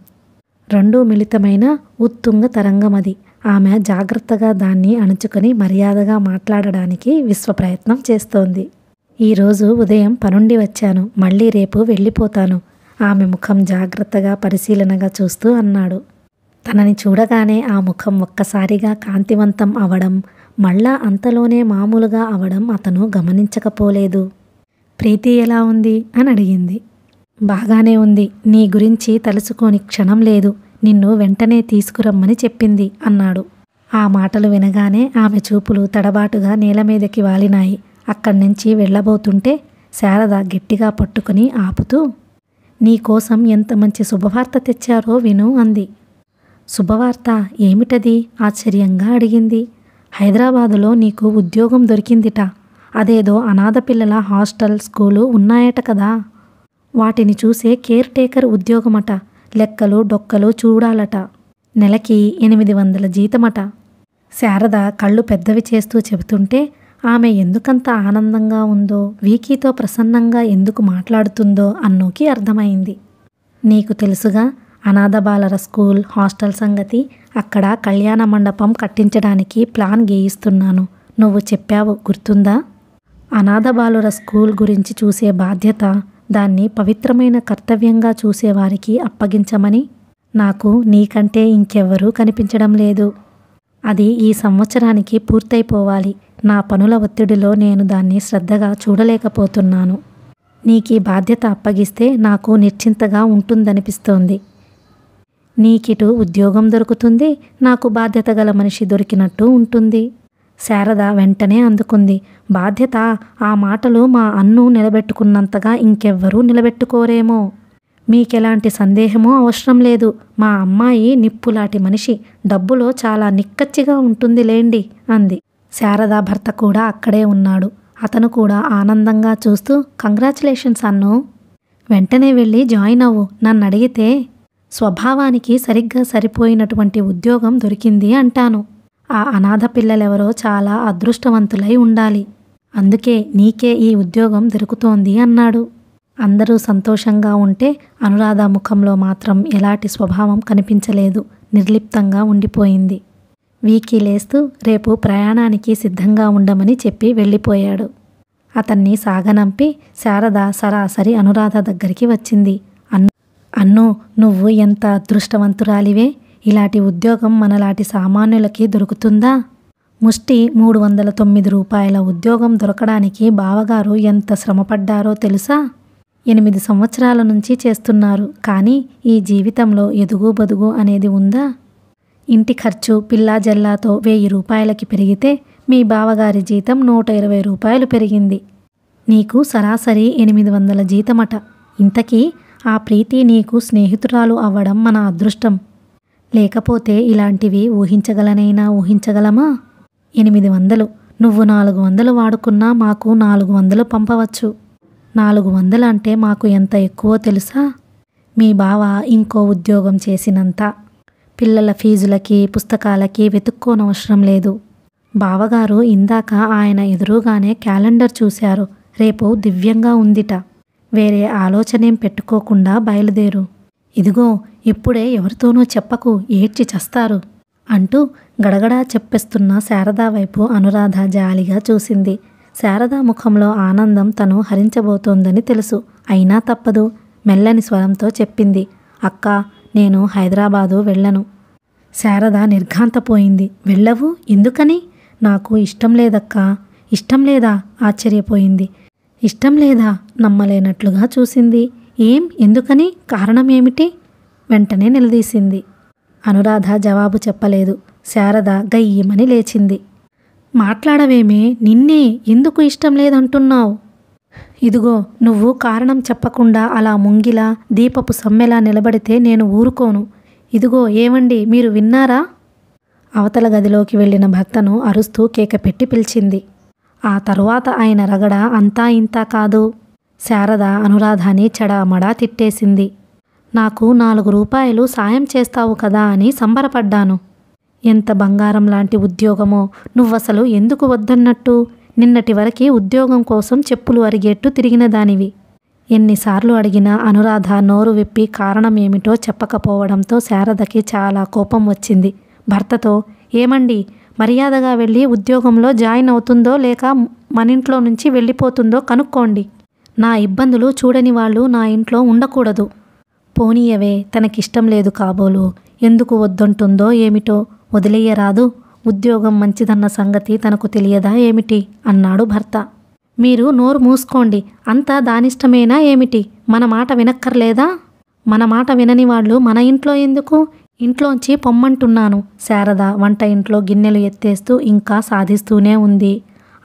రెండూ మిళితమైన ఉత్తుంగ తరంగమది. ఆమె జాగ్రత్తగా దాన్ని అణుచుకొని మర్యాదగా మాట్లాడడానికి విశ్వప్రయత్నం చేస్తోంది. ఈరోజు ఉదయం పనుండి వచ్చాను, మళ్ళీ రేపు వెళ్ళిపోతాను. ఆమె ముఖం జాగ్రత్తగా పరిశీలనగా చూస్తూ అన్నాడు. తనని చూడగానే ఆ ముఖం ఒక్కసారిగా కాంతివంతం అవడం, మళ్ళా అంతలోనే మామూలుగా అవడం అతను గమనించకపోలేదు. ప్రీతి ఎలా ఉంది అని అడిగింది. బాగానే ఉంది. నీ గురించి తలుచుకోని క్షణం లేదు. నిన్ను వెంటనే తీసుకురమ్మని చెప్పింది అన్నాడు. ఆ మాటలు వినగానే ఆమె చూపులు తడబాటుగా నేల మీదకి వాలినాయి. అక్కడి నుంచి వెళ్ళబోతుంటే శారద గట్టిగా పట్టుకుని ఆపుతూ, నీకోసం ఎంత మంచి శుభవార్త తెచ్చారో విను అంది. శుభవార్త ఏమిటది? ఆశ్చర్యంగా అడిగింది. హైదరాబాదులో నీకు ఉద్యోగం దొరికిందిట. అదేదో అనాథ పిల్లల హాస్టల్, స్కూలు ఉన్నాయట కదా. వాటిని చూసే కేర్ టేకర్ ఉద్యోగమట. లెక్కలు డొక్కలు చూడాలట. నెలకి 800 జీతమట. శారద కళ్ళు పెద్దవి చేస్తూ చెబుతుంటే ఆమె ఎందుకంత ఆనందంగా ఉందో, వీకీతో ప్రసన్నంగా ఎందుకు మాట్లాడుతుందో అన్నోకి అర్థమైంది. నీకు తెలుసుగా అనాథ బాలర స్కూల్, హాస్టల్ సంగతి. అక్కడ కళ్యాణ మండపం కట్టించడానికి ప్లాన్ గీయిస్తున్నాను. నువ్వు చెప్పావు గుర్తుందా? అనాథ బాలుర స్కూల్ గురించి చూసే బాధ్యత, దాన్ని పవిత్రమైన కర్తవ్యంగా చూసేవారికి అప్పగించమని. నాకు నీకంటే ఇంకెవ్వరూ కనిపించడం లేదు. అది ఈ సంవత్సరానికి పూర్తయిపోవాలి. నా పనుల ఒత్తిడిలో నేను దాన్ని శ్రద్ధగా చూడలేకపోతున్నాను. నీకీ బాధ్యత అప్పగిస్తే నాకు నిశ్చింతగా ఉంటుందనిపిస్తోంది. నీకిటు ఉద్యోగం దొరుకుతుంది, నాకు బాధ్యత గల మనిషి దొరికినట్టు ఉంటుంది. శారద వెంటనే అందుకుంది. బాధ్యత? ఆ మాటలు మా అన్ను నిలబెట్టుకున్నంతగా ఇంకెవ్వరూ నిలబెట్టుకోరేమో. మీకెలాంటి సందేహమూ అవసరం లేదు. మా అమ్మాయి నిప్పులాంటి మనిషి. డబ్బులో చాలా నిక్కచ్చిగా ఉంటుంది లేండి అంది. శారద భర్త కూడా అక్కడే ఉన్నాడు. అతను కూడా ఆనందంగా చూస్తూ, కంగ్రాచులేషన్స్ అన్ను. వెంటనే వెళ్ళి జాయిన్ అవ్వు. నన్ను అడిగితే స్వభావానికి సరిగ్గా సరిపోయినటువంటి ఉద్యోగం దొరికింది అంటాను. ఆ అనాథ పిల్లలెవరో చాలా అదృష్టవంతులై ఉండాలి. అందుకే నీకే ఈ ఉద్యోగం దొరుకుతోంది అన్నాడు. అందరూ సంతోషంగా ఉంటే అనురాధ ముఖంలో మాత్రం ఎలాంటి స్వభావం కనిపించలేదు. నిర్లిప్తంగా ఉండిపోయింది. వీకీ లేస్తూ రేపు ప్రయాణానికి సిద్ధంగా ఉండమని చెప్పి వెళ్ళిపోయాడు. అతన్ని సాగనంపి శారద సరాసరి అనురాధ దగ్గరికి వచ్చింది. అన్ను, నువ్వు ఎంత అదృష్టవంతురాలివే. ఇలాంటి ఉద్యోగం మనలాంటి సామాన్యులకి దొరుకుతుందా? ముష్టి 309 రూపాయల ఉద్యోగం దొరకడానికి బావగారు ఎంత శ్రమపడ్డారో తెలుసా? 8 సంవత్సరాల నుంచి చేస్తున్నారు. కానీ ఈ జీవితంలో ఎదుగు బదుగు అనేది ఉందా? ఇంటి ఖర్చు పిల్లా జల్లాతో 1000 రూపాయలకి పెరిగితే మీ బావగారి జీతం 120 రూపాయలు పెరిగింది. నీకు సరాసరి 800 జీతమట. ఇంతకీ ఆ ప్రీతి నీకు స్నేహితురాలు అవ్వడం మన అదృష్టం. లేకపోతే ఇలాంటివి ఊహించగలమా? 800. నువ్వు 400 వాడుకున్నా మాకు 400 పంపవచ్చు. 400 అంటే మాకు ఎంత ఎక్కువో తెలుసా? మీ బావ ఇంకో ఉద్యోగం చేసినంత. పిల్లల ఫీజులకి పుస్తకాలకి వెతుక్కోనవసరం లేదు. బావగారు ఇందాక ఆయన ఎదురుగానే క్యాలెండర్ చూశారు. రేపు దివ్యంగా ఉందిట. వేరే ఆలోచనేం పెట్టుకోకుండా బయలుదేరు. ఇదిగో ఇప్పుడే ఎవరితోనో చెప్పకు, ఏడ్చి చస్తారు అంటూ గడగడా చెప్పేస్తున్న శారద వైపు అనురాధ జాలిగా చూసింది. శారద ముఖంలో ఆనందం తను హరించబోతోందని తెలుసు. అయినా తప్పదు. మెల్లని స్వరంతో చెప్పింది. అక్క, నేను హైదరాబాదు వెళ్ళను. శారద నిర్ఘాంతపోయింది. వెళ్ళవు? ఎందుకని? నాకు ఇష్టం లేదక్కా. ఇష్టం లేదా? ఆశ్చర్యపోయింది. ఇష్టం లేదా? నమ్మలేనట్లుగా చూసింది. ఏం? ఎందుకని? కారణం ఏమిటి? వెంటనే నిలదీసింది. అనురాధ జవాబు చెప్పలేదు. శారద గయ్యమని లేచింది. మాట్లాడవేమే? నిన్నే ఎందుకు ఇష్టం లేదంటున్నావు? ఇదిగో నువ్వు కారణం చెప్పకుండా అలా ముంగిలా దీపపు సమ్మెలా నిలబడితే నేను ఊరుకోను. ఇదిగో ఏమండి, మీరు విన్నారా? అవతల గదిలోకి వెళ్ళిన భర్తను అరుస్తూ కేక పెట్టి పిలిచింది. ఆ తరువాత ఆయన రగడ అంతా ఇంతా కాదు. శారద అనురాధని చెడామడా తిట్టేసింది. నాకు 4 రూపాయలు సాయం చేస్తావు కదా అని సంబరపడ్డాను. ఎంత బంగారం లాంటి ఉద్యోగమో, నువ్వసలు ఎందుకు వద్దన్నట్టు? నిన్నటి వరకు ఉద్యోగం కోసం చెప్పులు అరిగేట్టు తిరిగిన దానివి. ఎన్నిసార్లు అడిగినా అనురాధ నోరు విప్పి కారణం ఏమిటో చెప్పకపోవడంతో శారదకి చాలా కోపం వచ్చింది. భర్తతో, ఏమండి, మర్యాదగా వెళ్ళి ఉద్యోగంలో జాయిన్ అవుతుందో లేక మనింట్లో నుంచి వెళ్ళిపోతుందో కనుక్కోండి. నా ఇబ్బందులు చూడని వాళ్ళు నా ఇంట్లో ఉండకూడదు. పోనీయవే, తనకిష్టం లేదు కాబోలు. ఎందుకు వద్దంటుందో ఏమిటో, వదిలేయరాదు. ఉద్యోగం మంచిదన్న సంగతి తనకు తెలియదా ఏమిటి అన్నాడు భర్త. మీరు నోరు మూసుకోండి. అంతా దానిష్టమేనా ఏమిటి? మన మాట వినక్కర్లేదా? మన మాట వినని వాళ్ళు మన ఇంట్లో ఎందుకు? ఇంట్లోంచి పొమ్మంటున్నాను. శారద వంట ఇంట్లో గిన్నెలు ఎత్తేస్తూ ఇంకా సాధిస్తూనే ఉంది.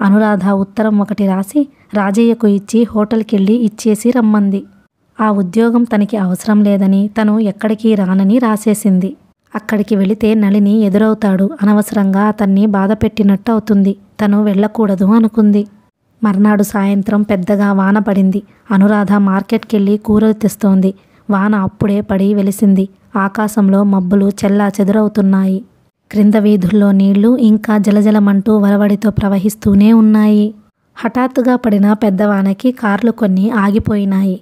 అనురాధ ఉత్తరం ఒకటి రాసి రాజయ్యకు ఇచ్చి హోటల్కెళ్ళి ఇచ్చేసి రమ్మంది. ఆ ఉద్యోగం తనకి అవసరం లేదని, తను ఎక్కడికి రానని రాసేసింది. అక్కడికి వెళితే నళిని ఎదురవుతాడు. అనవసరంగా అతన్ని బాధ పెట్టినట్టు అవుతుంది. తను వెళ్ళకూడదు అనుకుంది. మర్నాడు సాయంత్రం పెద్దగా వాన పడింది. అనురాధ మార్కెట్కెళ్ళి కూరలు తెస్తోంది. వాన అప్పుడే పడి వెలిసింది. ఆకాశంలో మబ్బులు చెల్లా చెదురవుతున్నాయి. క్రింద వీధుల్లో నీళ్లు ఇంకా జలజలమంటూ వరవడితో ప్రవహిస్తూనే ఉన్నాయి. హఠాత్తుగా పడిన పెద్దవానకి కార్లు కొన్ని ఆగిపోయినాయి.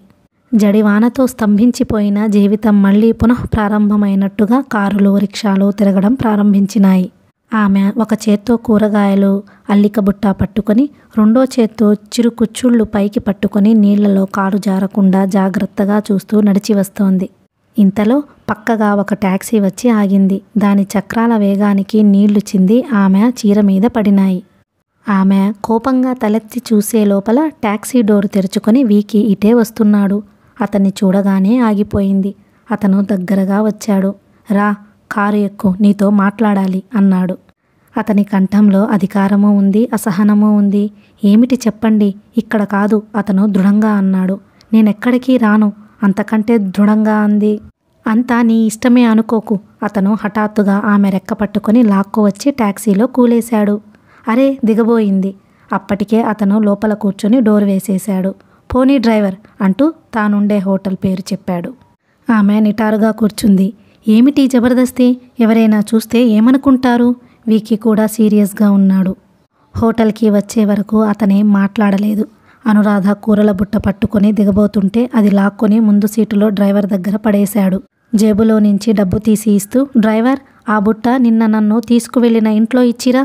జడివానతో స్తంభించిపోయిన జీవితం మళ్లీ పునఃప్రారంభమైనట్టుగా కారులు, రిక్షాలు తిరగడం ప్రారంభించినాయి. ఆమె ఒక చేత్తో కూరగాయలు అల్లిక బుట్ట పట్టుకొని, రెండో చేత్తో చిరు కుచ్చుళ్ళు పైకి పట్టుకొని నీళ్లలో కారు జారకుండా జాగ్రత్తగా చూస్తూ నడిచి వస్తోంది. ఇంతలో పక్కగా ఒక టాక్సీ వచ్చి ఆగింది. దాని చక్రాల వేగానికి నీళ్లు చింది ఆమె చీర మీద పడినాయి. ఆమె కోపంగా తలెత్తి చూసే లోపల టాక్సీ డోరు తెరుచుకొని వీకి ఇటే వస్తున్నాడు. అతన్ని చూడగానే ఆగిపోయింది. అతను దగ్గరగా వచ్చాడు. రా, కారు ఎక్కు, నీతో మాట్లాడాలి అన్నాడు. అతని కంఠంలో అధికారమూ ఉంది, అసహనమూ ఉంది. ఏమిటి చెప్పండి. ఇక్కడ కాదు, అతను దృఢంగా అన్నాడు. నేనెక్కడికి రాను, అంతకంటే దృఢంగా అంది. అంతా నీ ఇష్టమే అనుకోకు. అతను హఠాత్తుగా ఆమె రెక్క పట్టుకొని లాక్కు వచ్చి టాక్సీలో కూలేశాడు. అరే, దిగబోయింది. అప్పటికే అతను లోపల కూర్చొని డోర్ వేసేశాడు. పోనీ డ్రైవర్ అంటూ తానుండే హోటల్ పేరు చెప్పాడు. ఆమె నిటారుగా కూర్చుంది. ఏమిటి జబర్దస్తి? ఎవరైనా చూస్తే ఏమనుకుంటారు? వీకి కూడా సీరియస్గా ఉన్నాడు. హోటల్కి వచ్చే వరకు అతనేం మాట్లాడలేదు. అనురాధ కూరల బుట్ట పట్టుకొని దిగబోతుంటే అది లాక్కొని ముందు సీటులో డ్రైవర్ దగ్గర పడేశాడు. జేబులో నుంచి డబ్బు తీసి ఇస్తూ, డ్రైవర్, ఆ బుట్ట నిన్న నన్ను తీసుకువెళ్ళిన ఇంట్లో ఇచ్చిరా.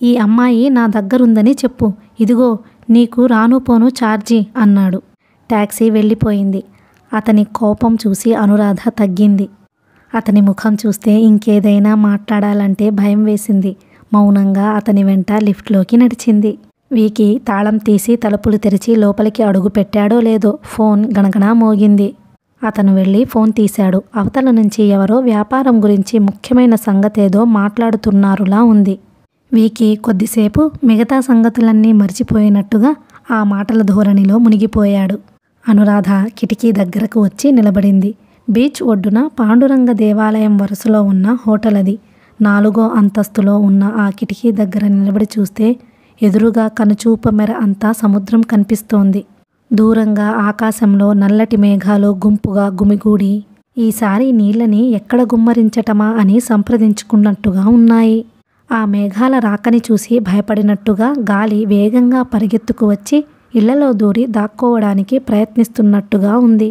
ఈ అమ్మాయి నా దగ్గరుందని చెప్పు. ఇదిగో నీకు రాను పోను ఛార్జీ అన్నాడు. టాక్సీ వెళ్ళిపోయింది. అతని కోపం చూసి అనురాధ తగ్గింది. అతని ముఖం చూస్తే ఇంకేదైనా మాట్లాడాలంటే భయం వేసింది. మౌనంగా అతని వెంట లిఫ్ట్లోకి నడిచింది. వీకి తాళం తీసి తలుపులు తెరిచి లోపలికి అడుగు పెట్టాడో లేదో ఫోన్ గణగణా మోగింది. అతను వెళ్ళి ఫోన్ తీశాడు. అవతల నుంచి ఎవరో వ్యాపారం గురించి ముఖ్యమైన సంగతేదో మాట్లాడుతున్నారులా ఉంది. వీకి కొద్దిసేపు మిగతా సంగతులన్నీ మర్చిపోయినట్టుగా ఆ మాటల ధోరణిలో మునిగిపోయాడు. అనురాధ కిటికీ దగ్గరకు వచ్చి నిలబడింది. బీచ్ ఒడ్డున పాండురంగ దేవాలయం వరుసలో ఉన్న హోటల్ అది. 4వ అంతస్తులో ఉన్న ఆ కిటికీ దగ్గర నిలబడి చూస్తే ఎదురుగా కనుచూప మేర అంతా సముద్రం కనిపిస్తోంది. దూరంగా ఆకాశంలో నల్లటి మేఘాలు గుంపుగా గుమిగూడి ఈసారి నీళ్ళని ఎక్కడ గుమ్మరించటమా అని సంప్రదించుకున్నట్టుగా ఉన్నాయి. ఆ మేఘాల రాకని చూసి భయపడినట్టుగా గాలి వేగంగా పరిగెత్తుకు వచ్చి ఇళ్లలో దూరి దాక్కోవడానికి ప్రయత్నిస్తున్నట్టుగా ఉంది.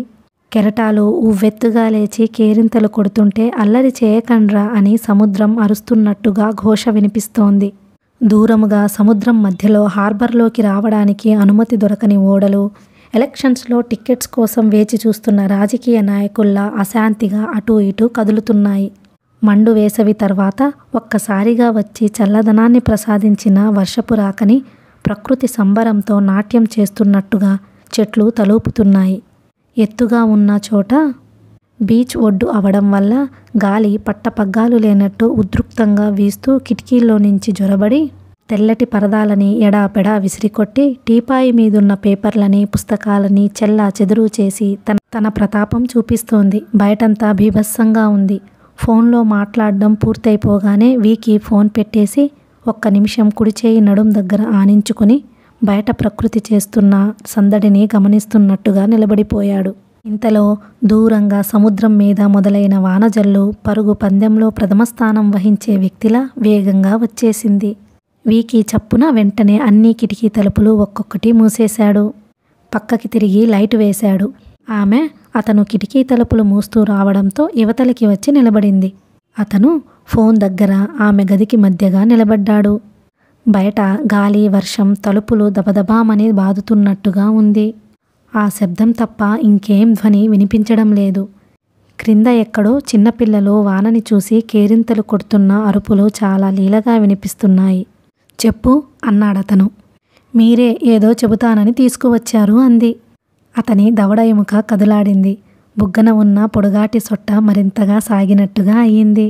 కెరటాలు ఉవ్వెత్తుగా లేచి కేరింతలు కొడుతుంటే అల్లరి చేయకండ్రా అని సముద్రం అరుస్తున్నట్టుగా ఘోష వినిపిస్తోంది. దూరముగా సముద్రం మధ్యలో హార్బర్లోకి రావడానికి అనుమతి దొరకని ఓడలు, ఎలక్షన్స్లో టిక్కెట్స్ కోసం వేచి చూస్తున్న రాజకీయ నాయకుల్లా అశాంతిగా అటూ ఇటూ కదులుతున్నాయి. మండు వేసవి తర్వాత ఒక్కసారిగా వచ్చి చల్లదనాన్ని ప్రసాదించిన వర్షపు రాకని ప్రకృతి సంబరంతో నాట్యం చేస్తున్నట్టుగా చెట్లు తలూపుతున్నాయి. ఎత్తుగా ఉన్న చోట బీచ్ ఒడ్డు అవడం వల్ల గాలి పట్టపగ్గాలు లేనట్టు ఉద్రిక్తంగా వీస్తూ కిటికీల్లో నుంచి జొరబడి తెల్లటి పరదాలని ఎడాపెడా విసిరికొట్టి టీపాయి మీదున్న పేపర్లని పుస్తకాలని చెల్లా చెదురు చేసి తన ప్రతాపం చూపిస్తోంది. బయటంతా బీభత్సంగా ఉంది. ఫోన్లో మాట్లాడడం పూర్తయిపోగానే వీకి ఫోన్ పెట్టేసి ఒక్క నిమిషం కుడిచేయి నడుం దగ్గర ఆనించుకుని బయట ప్రకృతి చేస్తున్న సందడిని గమనిస్తున్నట్టుగా నిలబడిపోయాడు. ఇంతలో దూరంగా సముద్రం మీద మొదలైన వానజల్లు పరుగు పందెంలో ప్రథమ స్థానం వహించే వ్యక్తిలా వేగంగా వచ్చేసింది. వీకి చప్పున వెంటనే అన్ని కిటికీ తలుపులు ఒక్కొక్కటి మూసేశాడు. పక్కకి తిరిగి లైటు వేశాడు. ఆమె అతను కిటికీ తలుపులు మూస్తూ రావడంతో యువతలకి వచ్చి నిలబడింది. అతను ఫోన్ దగ్గర ఆమె గదికి మధ్యగా నిలబడ్డాడు. బయట గాలి, వర్షం తలుపులు దబదబామని బాదుతున్నట్టుగా ఉంది. ఆ శబ్దం తప్ప ఇంకేం ధ్వని వినిపించడం లేదు. క్రింద ఎక్కడో చిన్నపిల్లలు వానని చూసి కేరింతలు కొడుతున్న అరుపులు చాలా లీలగా వినిపిస్తున్నాయి. చెప్పు అన్నాడతను. మీరే ఏదో చెబుతానని తీసుకువచ్చారు అంది. అతని దవడ ఎముక కదులాడింది. బుగ్గన ఉన్న పొడుగాటి సొట్ట మరింతగా సాగినట్టుగా అయ్యింది.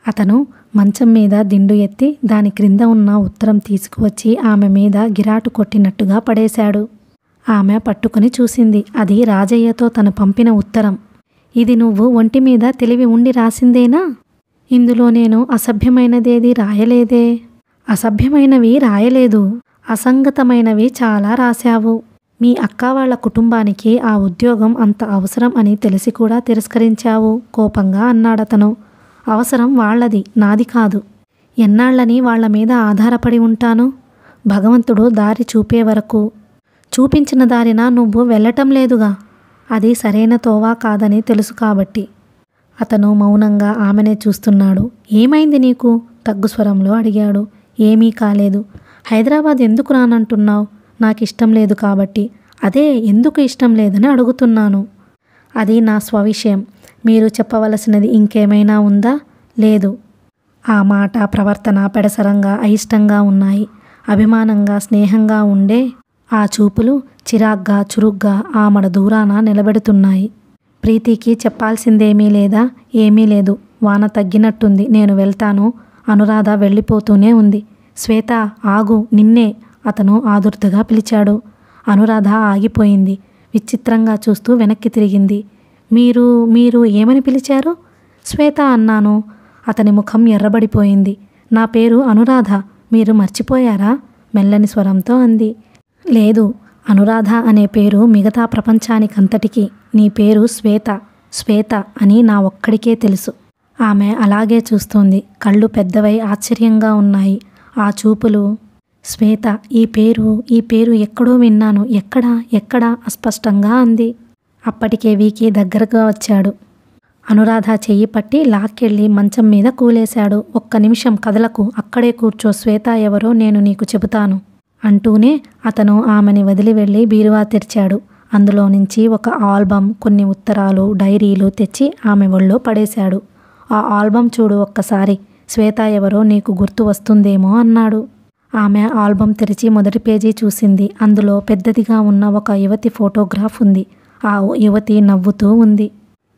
అతను మంచం మీద దిండు ఎత్తి దాని క్రింద ఉన్న ఉత్తరం తీసుకువచ్చి ఆమె మీద గిరాటు కొట్టినట్టుగా పడేశాడు. ఆమె పట్టుకుని చూసింది. అది రాజయ్యతో తను పంపిన ఉత్తరం. ఇది నువ్వు ఒంటి మీద తెలివి ఉండి రాసిందేనా? ఇందులో నేను అసభ్యమైనదేది రాయలేదే. అసభ్యమైనవి రాయలేదు, అసంగతమైనవి చాలా రాశావు. మీ అక్క వాళ్ళ కుటుంబానికి ఆ ఉద్యోగం అంత అవసరం అని తెలిసి కూడా తిరస్కరించావు కోపంగా అన్నాడతను. అవసరం వాళ్ళది, నాది కాదు. ఎన్నాళ్ళని వాళ్ల మీద ఆధారపడి ఉంటాను? భగవంతుడు దారి చూపే వరకు. చూపించిన దారిన నువ్వు వెళ్ళటం లేదుగా. అది సరైన తోవా కాదని తెలుసు కాబట్టి. అతను మౌనంగా ఆమెనే చూస్తున్నాడు. ఏమైంది నీకు? తగ్గు స్వరంలో అడిగాడు. ఏమీ కాలేదు. హైదరాబాద్ ఎందుకు రానంటున్నావు? నాకిష్టం లేదు కాబట్టి. అదే ఎందుకు ఇష్టం లేదని అడుగుతున్నాను. అది నా స్వవిషయం. మీరు చెప్పవలసినది ఇంకేమైనా ఉందా? లేదు. ఆ మాట ప్రవర్తన పెడసరంగా అయిష్టంగా ఉన్నాయి. అభిమానంగా స్నేహంగా ఉండే ఆ చూపులు చిరాగ్గా చురుగ్గా ఆమడ దూరాన నిలబెడుతున్నాయి. ప్రీతికి చెప్పాల్సిందేమీ లేదా? ఏమీ లేదు. వాన తగ్గినట్టుంది, నేను వెళ్తాను. అనురాధ వెళ్ళిపోతూనే ఉంది. శ్వేత ఆగు, నిన్నే అతను ఆదుర్తగా పిలిచాడు. అనురాధ ఆగిపోయింది. విచిత్రంగా చూస్తూ వెనక్కి తిరిగింది. మీరు ఏమని పిలిచారు? శ్వేత అన్నాను. అతని ముఖం ఎర్రబడిపోయింది. నా పేరు అనురాధ, మీరు మర్చిపోయారా? మెల్లని స్వరంతో అంది. లేదు, అనురాధ అనే పేరు మిగతా ప్రపంచానికంతటికీ. నీ పేరు శ్వేత. శ్వేత అని నా ఒక్కడికే తెలుసు. ఆమె అలాగే చూస్తోంది. కళ్ళు పెద్దవై ఆశ్చర్యంగా ఉన్నాయి. ఆ చూపులు. శ్వేత, ఈ పేరు ఎక్కడో విన్నాను. ఎక్కడా అస్పష్టంగా అంది. అప్పటికే వీకి దగ్గరగా వచ్చాడు. అనురాధ చెయ్యి పట్టి లాక్కెళ్ళి మంచం మీద కూలేశాడు. ఒక్క నిమిషం కదలకు, అక్కడే కూర్చో. శ్వేత ఎవరో నేను నీకు చెబుతాను అంటూనే అతను ఆమెని వదిలి వెళ్ళి బీరువా తెరిచాడు. అందులో నుంచి ఒక ఆల్బమ్, కొన్ని ఉత్తరాలు, డైరీలు తెచ్చి ఆమె ఒళ్ళో పడేశాడు. ఆ ఆల్బమ్ చూడు ఒక్కసారి. శ్వేత ఎవరో నీకు గుర్తు వస్తుందేమో అన్నాడు. ఆమె ఆల్బమ్ తెరిచి మొదటి పేజీ చూసింది. అందులో పెద్దదిగా ఉన్న ఒక యువతి ఫోటోగ్రాఫ్ ఉంది. ఆ యువతి నవ్వుతూ ఉంది.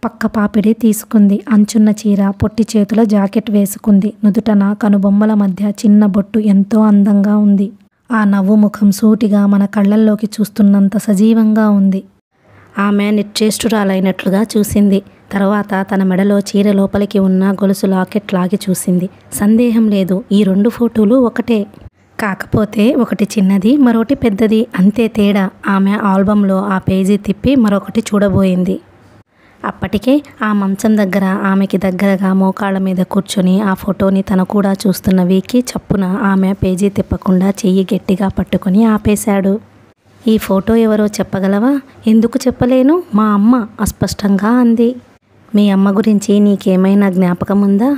పక్క పాపిడి తీసుకుంది. అంచున్న చీర, పొట్టి చేతుల జాకెట్ వేసుకుంది. నుదుటన కనుబొమ్మల మధ్య చిన్న బొట్టు ఎంతో అందంగా ఉంది. ఆ నవ్వు ముఖం సూటిగా మన కళ్ళల్లోకి చూస్తున్నంత సజీవంగా ఉంది. ఆమె నిశ్చేష్టురాలైనట్లుగా చూసింది. తర్వాత తన మెడలో చీర లోపలికి ఉన్న గొలుసు లాకెట్ లాగి చూసింది. సందేహం లేదు, ఈ 2 ఫోటోలు ఒకటే. కాకపోతే ఒకటి చిన్నది, మరొకటి పెద్దది, అంతే తేడా. ఆమె ఆల్బంలో ఆ పేజీ తిప్పి మరొకటి చూడబోయింది. అప్పటికే ఆ మంచం దగ్గర ఆమెకి దగ్గరగా మోకాళ్ళ మీద కూర్చొని ఆ ఫోటోని తను కూడా చూస్తున్న వీకి చప్పున ఆమె పేజీ తిప్పకుండా చెయ్యి గట్టిగా పట్టుకొని ఆపేశాడు. ఈ ఫోటో ఎవరో చెప్పగలవా? ఎందుకు చెప్పలేను, మా అమ్మ అస్పష్టంగా అంది. మీ అమ్మ గురించి నీకేమైనా జ్ఞాపకం ఉందా?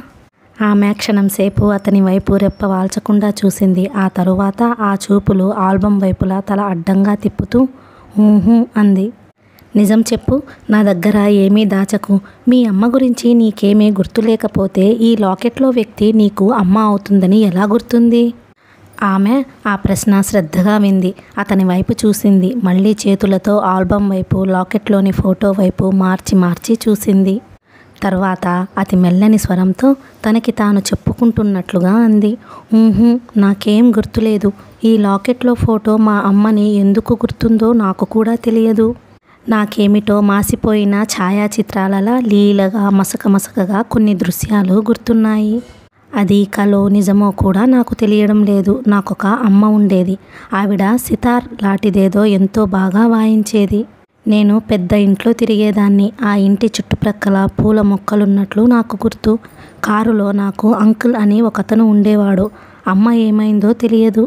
ఆమె క్షణం సేపు అతని వైపు రెప్ప వాల్చకుండా చూసింది. ఆ తరువాత ఆ చూపులు ఆల్బమ్ వైపులా తల అడ్డంగా తిప్పుతూ ఊహూ అంది. నిజం చెప్పు, నా దగ్గర ఏమీ దాచకు. మీ అమ్మ గురించి నీకేమీ గుర్తులేకపోతే ఈ లాకెట్లో వ్యక్తి నీకు అమ్మ అవుతుందని ఎలా గుర్తుంది? ఆమె ఆ ప్రశ్న శ్రద్ధగా వింది. అతని వైపు చూసింది. మళ్ళీ చేతులతో ఆల్బమ్ వైపు, లాకెట్లోని ఫోటో వైపు మార్చి చూసింది. తర్వాత అతి మెల్లని స్వరంతో తనకి తాను చెప్పుకుంటున్నట్లుగా అంది. నాకేం గుర్తులేదు. ఈ లాకెట్లో ఫోటో మా అమ్మని ఎందుకు గుర్తుందో నాకు కూడా తెలియదు. నాకేమిటో మాసిపోయిన ఛాయాచిత్రాలలా లీలగా మసకగా కొన్ని దృశ్యాలు గుర్తున్నాయి. అది కలో నిజమో కూడా నాకు తెలియడం లేదు. నాకొక అమ్మ ఉండేది. ఆవిడ సితార్ లాంటిదేదో ఎంతో బాగా వాయించేది. నేను పెద్ద ఇంట్లో తిరిగేదాన్ని. ఆ ఇంటి చుట్టుప్రక్కల పూల మొక్కలున్నట్లు నాకు గుర్తు. కారులో నాకు అంకుల్ అని ఒకతను ఉండేవాడు. అమ్మ ఏమైందో తెలియదు.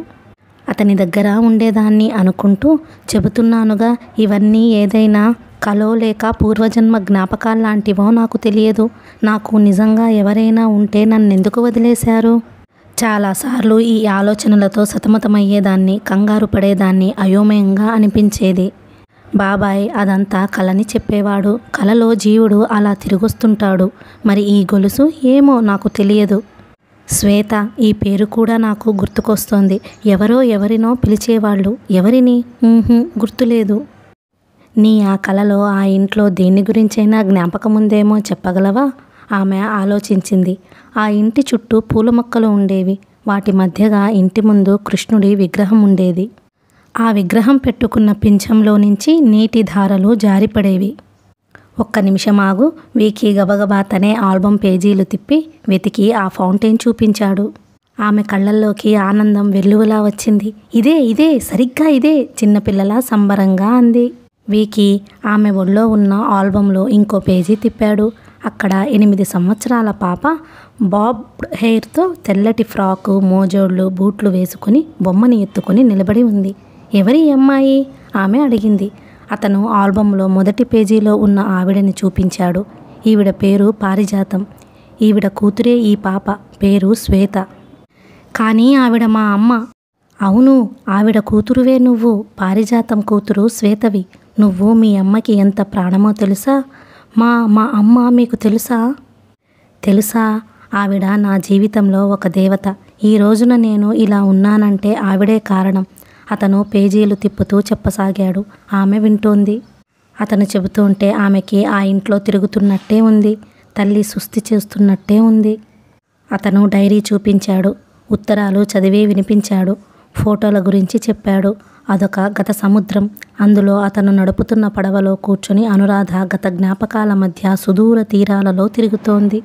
అతని దగ్గర ఉండేదాన్ని అనుకుంటూ చెబుతున్నానుగా. ఇవన్నీ ఏదైనా కలో లేక పూర్వజన్మ జ్ఞాపకాల్లాంటివో నాకు తెలియదు. నాకు నిజంగా ఎవరైనా ఉంటే నన్నెందుకు వదిలేశారు? చాలాసార్లు ఈ ఆలోచనలతో సతమతమయ్యేదాన్ని, కంగారు పడేదాన్ని, అయోమయంగా అనిపించేది. బాబాయ్ అదంతా కలని చెప్పేవాడు. కలలో జీవుడు అలా తిరిగొస్తుంటాడు. మరి ఈ గొలుసు ఏమో నాకు తెలియదు. శ్వేత, ఈ పేరు కూడా నాకు గుర్తుకొస్తోంది. ఎవరినో పిలిచేవాళ్ళు. ఎవరిని? గుర్తులేదు. నీ ఆ కలలో ఆ ఇంట్లో దేని గురించైనా జ్ఞాపకం ఉందేమో చెప్పగలవా? ఆమె ఆలోచించింది. ఆ ఇంటి చుట్టూ పూల మొక్కలు ఉండేవి. వాటి మధ్యగా ఇంటి ముందు కృష్ణుడి విగ్రహం ఉండేది. ఆ విగ్రహం పెట్టుకున్న పింఛంలో నుంచి నీటి ధారలు జారిపడేవి. ఒక్క నిమిషం ఆగు. వీకీ గబగబా తనే ఆల్బం పేజీలు తిప్పి వెతికి ఆ ఫౌంటైన్ చూపించాడు. ఆమె కళ్ళల్లోకి ఆనందం వెల్లువలా వచ్చింది. ఇదే ఇదే సరిగ్గా ఇదే చిన్నపిల్లలా సంబరంగా అంది. వీకీ ఆమె ఒళ్ళో ఉన్న ఆల్బంలో ఇంకో పేజీ తిప్పాడు. అక్కడ 8 సంవత్సరాల పాప బాబ్ హెయిర్తో తెల్లటి ఫ్రాకు, మోజోళ్ళు, బూట్లు వేసుకుని బొమ్మని ఎత్తుకుని నిలబడి ఉంది. ఎవరి అమ్మాయి? ఆమె అడిగింది. అతను ఆల్బంలో మొదటి పేజీలో ఉన్న ఆవిడని చూపించాడు. ఈవిడ పేరు పారిజాతం. ఈవిడ కూతురే ఈ పాప. పేరు శ్వేత. కానీ ఆవిడ మా అమ్మ. అవును, ఆవిడ కూతురువే నువ్వు. పారిజాతం కూతురు శ్వేతవి. నువ్వు మీ అమ్మకి ఎంత ప్రాణమో తెలుసా? మా అమ్మ మీకు తెలుసా? తెలుసా? ఆవిడ నా జీవితంలో ఒక దేవత. ఈ రోజున నేను ఇలా ఉన్నానంటే ఆవిడే కారణం. అతను పేజీలు తిప్పుతూ చెప్పసాగాడు. ఆమె వింటోంది. అతను చెబుతుంటే ఆమెకి ఆ ఇంట్లో తిరుగుతున్నట్టే ఉంది. తల్లి సుస్థి చేస్తున్నట్టే ఉంది. అతను డైరీ చూపించాడు. ఉత్తరాలు చదివి వినిపించాడు. ఫోటోల గురించి చెప్పాడు. అదొక గత సముద్రం. అందులో అతను నడుపుతున్న పడవలో కూర్చొని అనురాధ గత జ్ఞాపకాల మధ్య సుదూర తీరాలలో తిరుగుతోంది.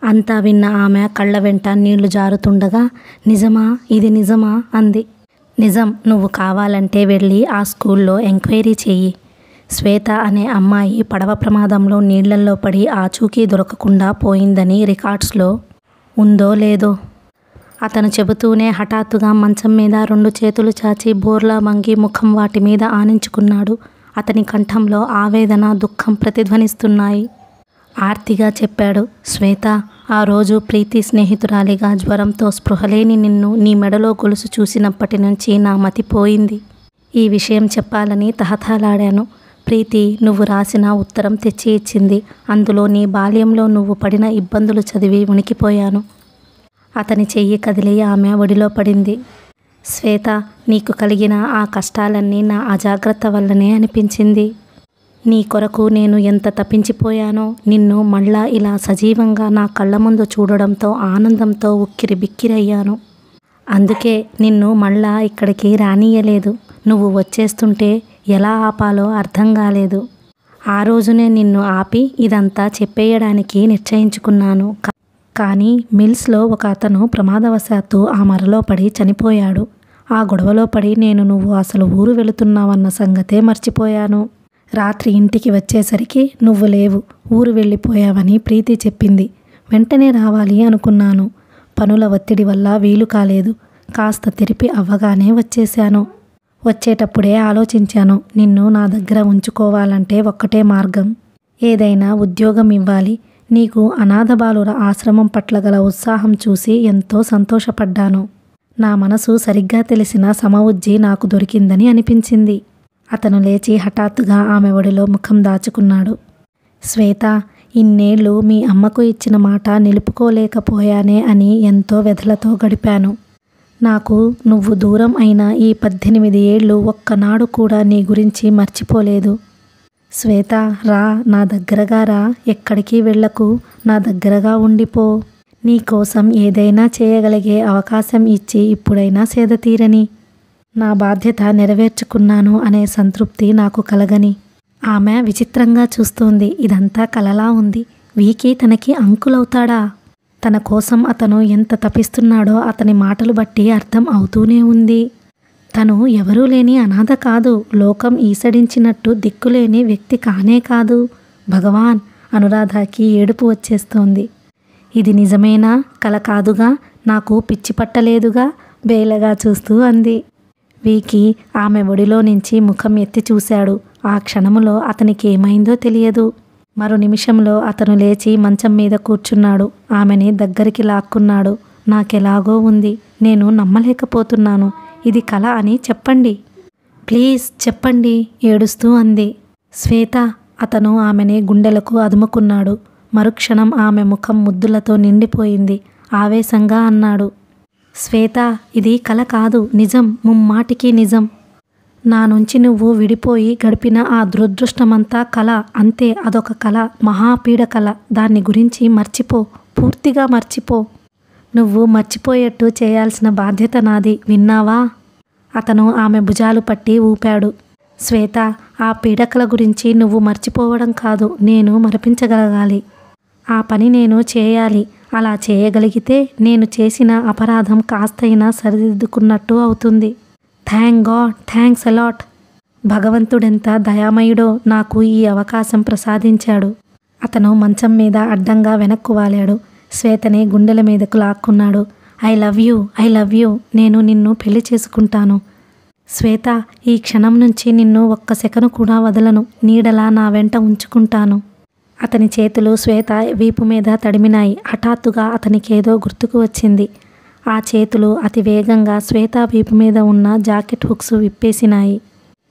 అంతా విన్న ఆమె కళ్ళ వెంట నీళ్లు జారుతుండగా, నిజమా? ఇది నిజమా? అంది. నిజం. నువ్వు కావాలంటే వెళ్ళి ఆ స్కూల్లో ఎంక్వైరీ చెయ్యి. శ్వేత అనే అమ్మాయి పడవ ప్రమాదంలో నీళ్లల్లో పడి ఆచూకీ దొరకకుండా పోయిందని రికార్డ్స్లో ఉందో లేదో? అతను చెబుతూనే హఠాత్తుగా మంచం మీద 2 చేతులు చాచి బోర్లా వంగి ముఖం వాటి మీద ఆనించుకున్నాడు. అతని కంఠంలో ఆవేదన, దుఃఖం ప్రతిధ్వనిస్తున్నాయి. ఆర్తిగా చెప్పాడు. శ్వేత, ఆ రోజు ప్రీతి స్నేహితురాలిగా జ్వరంతో స్పృహలేని నిన్ను నీ మెడలో గొలుసు చూసినప్పటి నుంచి నా మతి పోయింది. ఈ విషయం చెప్పాలని తహతహలాడాను. ప్రీతి నువ్వు రాసిన ఉత్తరం తెచ్చి ఇచ్చింది. అందులో నీ బాల్యంలో నువ్వు పడిన ఇబ్బందులు చదివి వణికిపోయాను. అతని చెయ్యి కదిలి ఆమె ఒడిలో పడింది. శ్వేత, నీకు కలిగిన ఆ కష్టాలన్నీ నా అజాగ్రత్త వల్లనే అనిపించింది. నీ కొరకు నేను ఎంత తప్పించిపోయానో. నిన్ను మళ్ళా ఇలా సజీవంగా నా కళ్ళ ముందు చూడడంతో ఆనందంతో ఉక్కిరి బిక్కిరయ్యాను. అందుకే నిన్ను మళ్ళా ఇక్కడికి రానియలేదు. నువ్వు వచ్చేస్తుంటే ఎలా ఆపాలో అర్థం కాలేదు. ఆ రోజునే నిన్ను ఆపి ఇదంతా చెప్పేయడానికి నిశ్చయించుకున్నాను. కానీ మిల్స్లో ఒక అతను ప్రమాదవశాత్తు ఆ మరలో పడి చనిపోయాడు. ఆ గొడవలో పడి నువ్వు అసలు ఊరు వెళుతున్నావన్న సంగతే మర్చిపోయాను. రాత్రి ఇంటికి వచ్చేసరికి నువ్వు లేవు, ఊరు వెళ్ళిపోయావని ప్రీతి చెప్పింది. వెంటనే రావాలి అనుకున్నాను. పనుల ఒత్తిడి వల్ల వీలు కాలేదు. కాస్త తెరిపి అవ్వగానే వచ్చేశాను. వచ్చేటప్పుడే ఆలోచించాను, నిన్ను నా దగ్గర ఉంచుకోవాలంటే ఒక్కటే మార్గం. ఏదైనా ఉద్యోగం ఇవ్వాలి. నీకు అనాథ బాలుర ఆశ్రమం పట్ల గల ఉత్సాహం చూసి ఎంతో సంతోషపడ్డాను. నా మనసు సరిగ్గా తెలిసిన సమవుజ్జి నాకు దొరికిందని అనిపించింది. అతను లేచి హఠాత్తుగా ఆమె ఒడిలో ముఖం దాచుకున్నాడు. శ్వేత, ఇన్నేళ్ళు మీ అమ్మకు ఇచ్చిన మాట నిలుపుకోలేకపోయానే అని ఎంతో వ్యధలతో గడిపాను. నాకు నువ్వు దూరం అయిన ఈ 18 ఏళ్ళు ఒక్కనాడు కూడా నీ గురించి మర్చిపోలేదు. శ్వేత, రా, నా దగ్గరగా రా. ఎక్కడికి వెళ్ళకు. నా దగ్గరగా ఉండిపో. నీకోసం ఏదైనా చేయగలిగే అవకాశం ఇచ్చి ఇప్పుడైనా సేద తీరని. నా బాధ్యత నెరవేర్చుకున్నాను అనే సంతృప్తి నాకు కలగని. ఆమె విచిత్రంగా చూస్తోంది. ఇదంతా కలలా ఉంది. వీకీ తనకి అంకులవుతాడా? తన కోసం అతను ఎంత తపిస్తున్నాడో అతని మాటలు బట్టి అర్థం అవుతూనే ఉంది. తను ఎవరూ లేని అనాథ కాదు. లోకం ఈసడించినట్టు దిక్కులేని వ్యక్తి కానే కాదు. భగవాన్! అనురాధకి ఏడుపు వచ్చేస్తోంది. ఇది నిజమేనా? కల కాదుగా? నాకు పిచ్చి పట్టలేదుగా? బేలగా చూస్తూ అంది. వీకీ ఆమె ఒడిలో నుంచి ముఖం ఎత్తి చూశాడు. ఆ క్షణములో అతనికి ఏమైందో తెలియదు. మరో నిమిషంలో అతను లేచి మంచం మీద కూర్చున్నాడు. ఆమెని దగ్గరికి లాక్కున్నాడు. నాకెలాగో ఉంది. నేను నమ్మలేకపోతున్నాను. ఇది కల అని చెప్పండి. ప్లీజ్ చెప్పండి, ఏడుస్తూ అంది. శ్వేత! అతను ఆమెని గుండెలకు అదుముకున్నాడు. మరుక్షణం ఆమె ముఖం ముద్దులతో నిండిపోయింది. ఆవేశంగా అన్నాడు. శ్వేత, ఇది కల కాదు, నిజం, ముమ్మాటికి నిజం. నా నుంచి నువ్వు విడిపోయి గడిపిన ఆ దురదృష్టమంతా కళ, అంతే, అదొక కళ, మహాపీడ కళ. దాన్ని గురించి మర్చిపో, పూర్తిగా మర్చిపో. నువ్వు మర్చిపోయేట్టు చేయాల్సిన బాధ్యత నాది, విన్నావా? అతను ఆమె భుజాలు పట్టి ఊపాడు. శ్వేత, ఆ పీడకల గురించి నువ్వు మర్చిపోవడం కాదు, నేను మరపించగలగాలి. ఆ పని నేను చేయాలి. అలా చేయగలిగితే నేను చేసిన అపరాధం కాస్తైనా సరిదిద్దుకున్నట్టు అవుతుంది. Thank God, thanks a lot. భగవంతుడెంత దయామయుడో నాకు ఈ అవకాశం ప్రసాదించాడు. అతను మంచం మీద అడ్డంగా వెనక్కు వాలాడు. శ్వేతని గుండెల మీదకు లాక్కున్నాడు. I love you, I love you. నేను నిన్ను పెళ్లి చేసుకుంటాను. శ్వేత, ఈ క్షణం నుంచి నిన్ను ఒక్క సెకను కూడా వదలను. నీడలా నా వెంట ఉంచుకుంటాను. అతని చేతులు శ్వేత వీపు మీద తడిమినాయి. హఠాత్తుగా అతనికేదో గుర్తుకు వచ్చింది. ఆ చేతులు అతి వేగంగా శ్వేత వీపు మీద ఉన్న జాకెట్ హుక్స్ విప్పేసినాయి.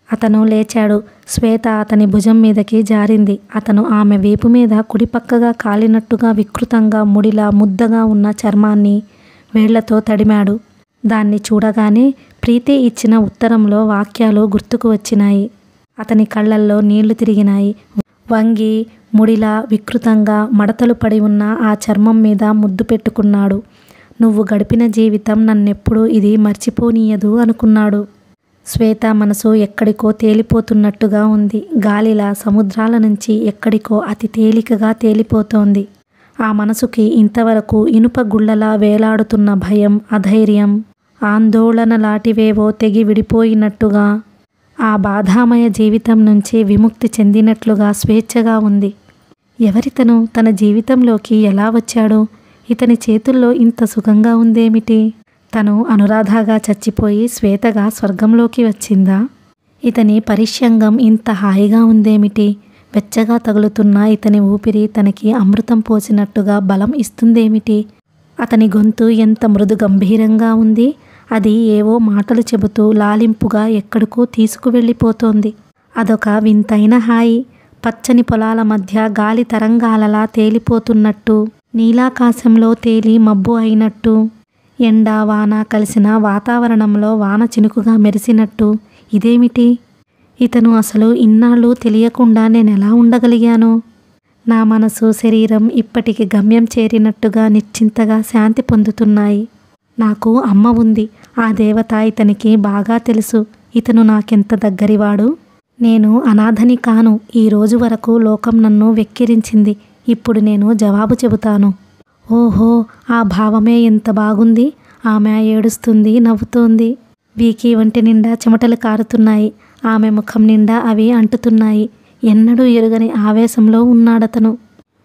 అతను లేచాడు. శ్వేత అతని భుజం మీదకి జారింది. అతను ఆమె వీపు మీద కుడిపక్కగా కాలినట్టుగా వికృతంగా ముడిలా ముద్దగా ఉన్న చర్మాన్ని వేళ్లతో తడిమాడు. దాన్ని చూడగానే ప్రీతి ఇచ్చిన ఉత్తరంలో వాక్యాలు గుర్తుకు వచ్చినాయి. అతని కళ్ళల్లో నీళ్లు తిరిగినాయి. వంగి ముడిలా వికృతంగా మడతలు పడి ఉన్న ఆ చర్మం మీద ముద్దు పెట్టుకున్నాడు. నువ్వు గడిపిన జీవితం నన్నెప్పుడు ఇది మర్చిపోనీయదు అనుకున్నాడు. శ్వేత మనసు ఎక్కడికో తేలిపోతున్నట్టుగా ఉంది. గాలిలా సముద్రాల నుంచి ఎక్కడికో అతి తేలికగా తేలిపోతోంది. ఆ మనసుకి ఇంతవరకు ఇనుప గుళ్ళలా వేలాడుతున్న భయం, అధైర్యం, ఆందోళనలాంటివేవో తెగి విడిపోయినట్టుగా, ఆ బాధామయ జీవితం నుంచి విముక్తి చెందినట్లుగా స్వేచ్ఛగా ఉంది. ఎవరితను? తన జీవితంలోకి ఎలా వచ్చాడు? ఇతని చేతుల్లో ఇంత సుఖంగా ఉందేమిటి? తను అనురాధగా చచ్చిపోయి శ్వేతగా స్వర్గంలోకి వచ్చిందా? ఇతని పరిష్యంగం ఇంత హాయిగా ఉందేమిటి? వెచ్చగా తగులుతున్న ఇతని ఊపిరి తనకి అమృతం పోసినట్టుగా బలం ఇస్తుందేమిటి? అతని గొంతు ఎంత మృదు గంభీరంగా ఉంది. అది ఏవో మాటలు చెబుతూ లాలింపుగా ఎక్కడికో తీసుకువెళ్ళిపోతోంది. అదొక వింతైన హాయి. పచ్చని పొలాల మధ్య గాలి తరంగాలలా తేలిపోతున్నట్టు, నీలాకాశంలో తేలి మబ్బు అయినట్టు, ఎండ వాన కలిసిన వాతావరణంలో వాన చినుకుగా మెరిసినట్టు. ఇదేమిటి? ఇతను అసలు ఇన్నాళ్ళు తెలియకుండా నేనెలా ఉండగలిగాను? నా మనసు, శరీరం ఇప్పటికి గమ్యం చేరినట్టుగా నిశ్చింతగా శాంతి పొందుతున్నాయి. నాకు అమ్మ ఉంది. ఆ దేవత ఇతనికి బాగా తెలుసు. ఇతను నాకెంత దగ్గరివాడు. నేను అనాథని కాను. ఈ రోజు వరకు లోకం నన్ను వెక్కిరించింది. ఇప్పుడు నేను జవాబు చెబుతాను. ఓహో, ఆ భావమే ఎంత బాగుంది. ఆమె ఏడుస్తుంది, నవ్వుతోంది. వీకి వంటి నిండా చెమటలు కారుతున్నాయి. ఆమె ముఖం నిండా అవి అంటుతున్నాయి. ఎన్నడూ ఎరుగని ఆవేశంలో ఉన్నాడతను.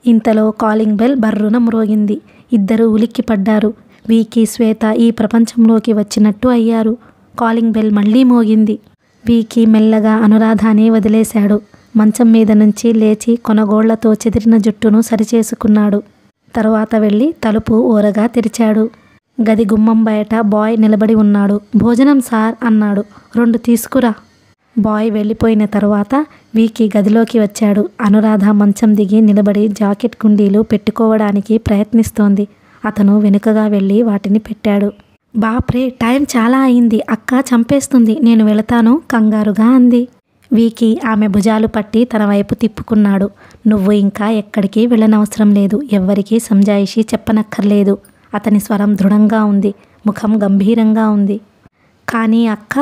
ఇంతలో కాలింగ్ బెల్ బర్రున మ్రోగింది. ఇద్దరూ ఉలిక్కిపడ్డారు. వీకి, శ్వేత ఈ ప్రపంచంలోకి వచ్చినట్టు అయ్యారు. కాలింగ్ బెల్ మళ్ళీ మోగింది. వీకి మెల్లగా అనురాధాని వదిలేశాడు. మంచం మీద నుంచి లేచి కొనగోళ్లతో చెదిరిన జుట్టును సరిచేసుకున్నాడు. తరువాత వెళ్ళి తలుపు ఓరగా తెరిచాడు. గది గుమ్మం బయట బాయ్ నిలబడి ఉన్నాడు. భోజనం సార్ అన్నాడు. 2 తీసుకురా. బాయ్ వెళ్ళిపోయిన తరువాత వీకి గదిలోకి వచ్చాడు. అనురాధ మంచం దిగి నిలబడి జాకెట్ కుండీలు పెట్టుకోవడానికి ప్రయత్నిస్తోంది. అతను వెనుకగా వెళ్ళి వాటిని పెట్టాడు. బాప్రే, టైం చాలా అయింది. అక్క చంపేస్తుంది. నేను వెళతాను కంగారుగా అంది. వీకి ఆమె భుజాలు పట్టి తన వైపు తిప్పుకున్నాడు. నువ్వు ఇంకా ఎక్కడికి వెళ్ళనవసరం లేదు. ఎవ్వరికీ సంజాయిషి చెప్పనక్కర్లేదు. అతని స్వరం దృఢంగా ఉంది. ముఖం గంభీరంగా ఉంది. కానీ అక్క,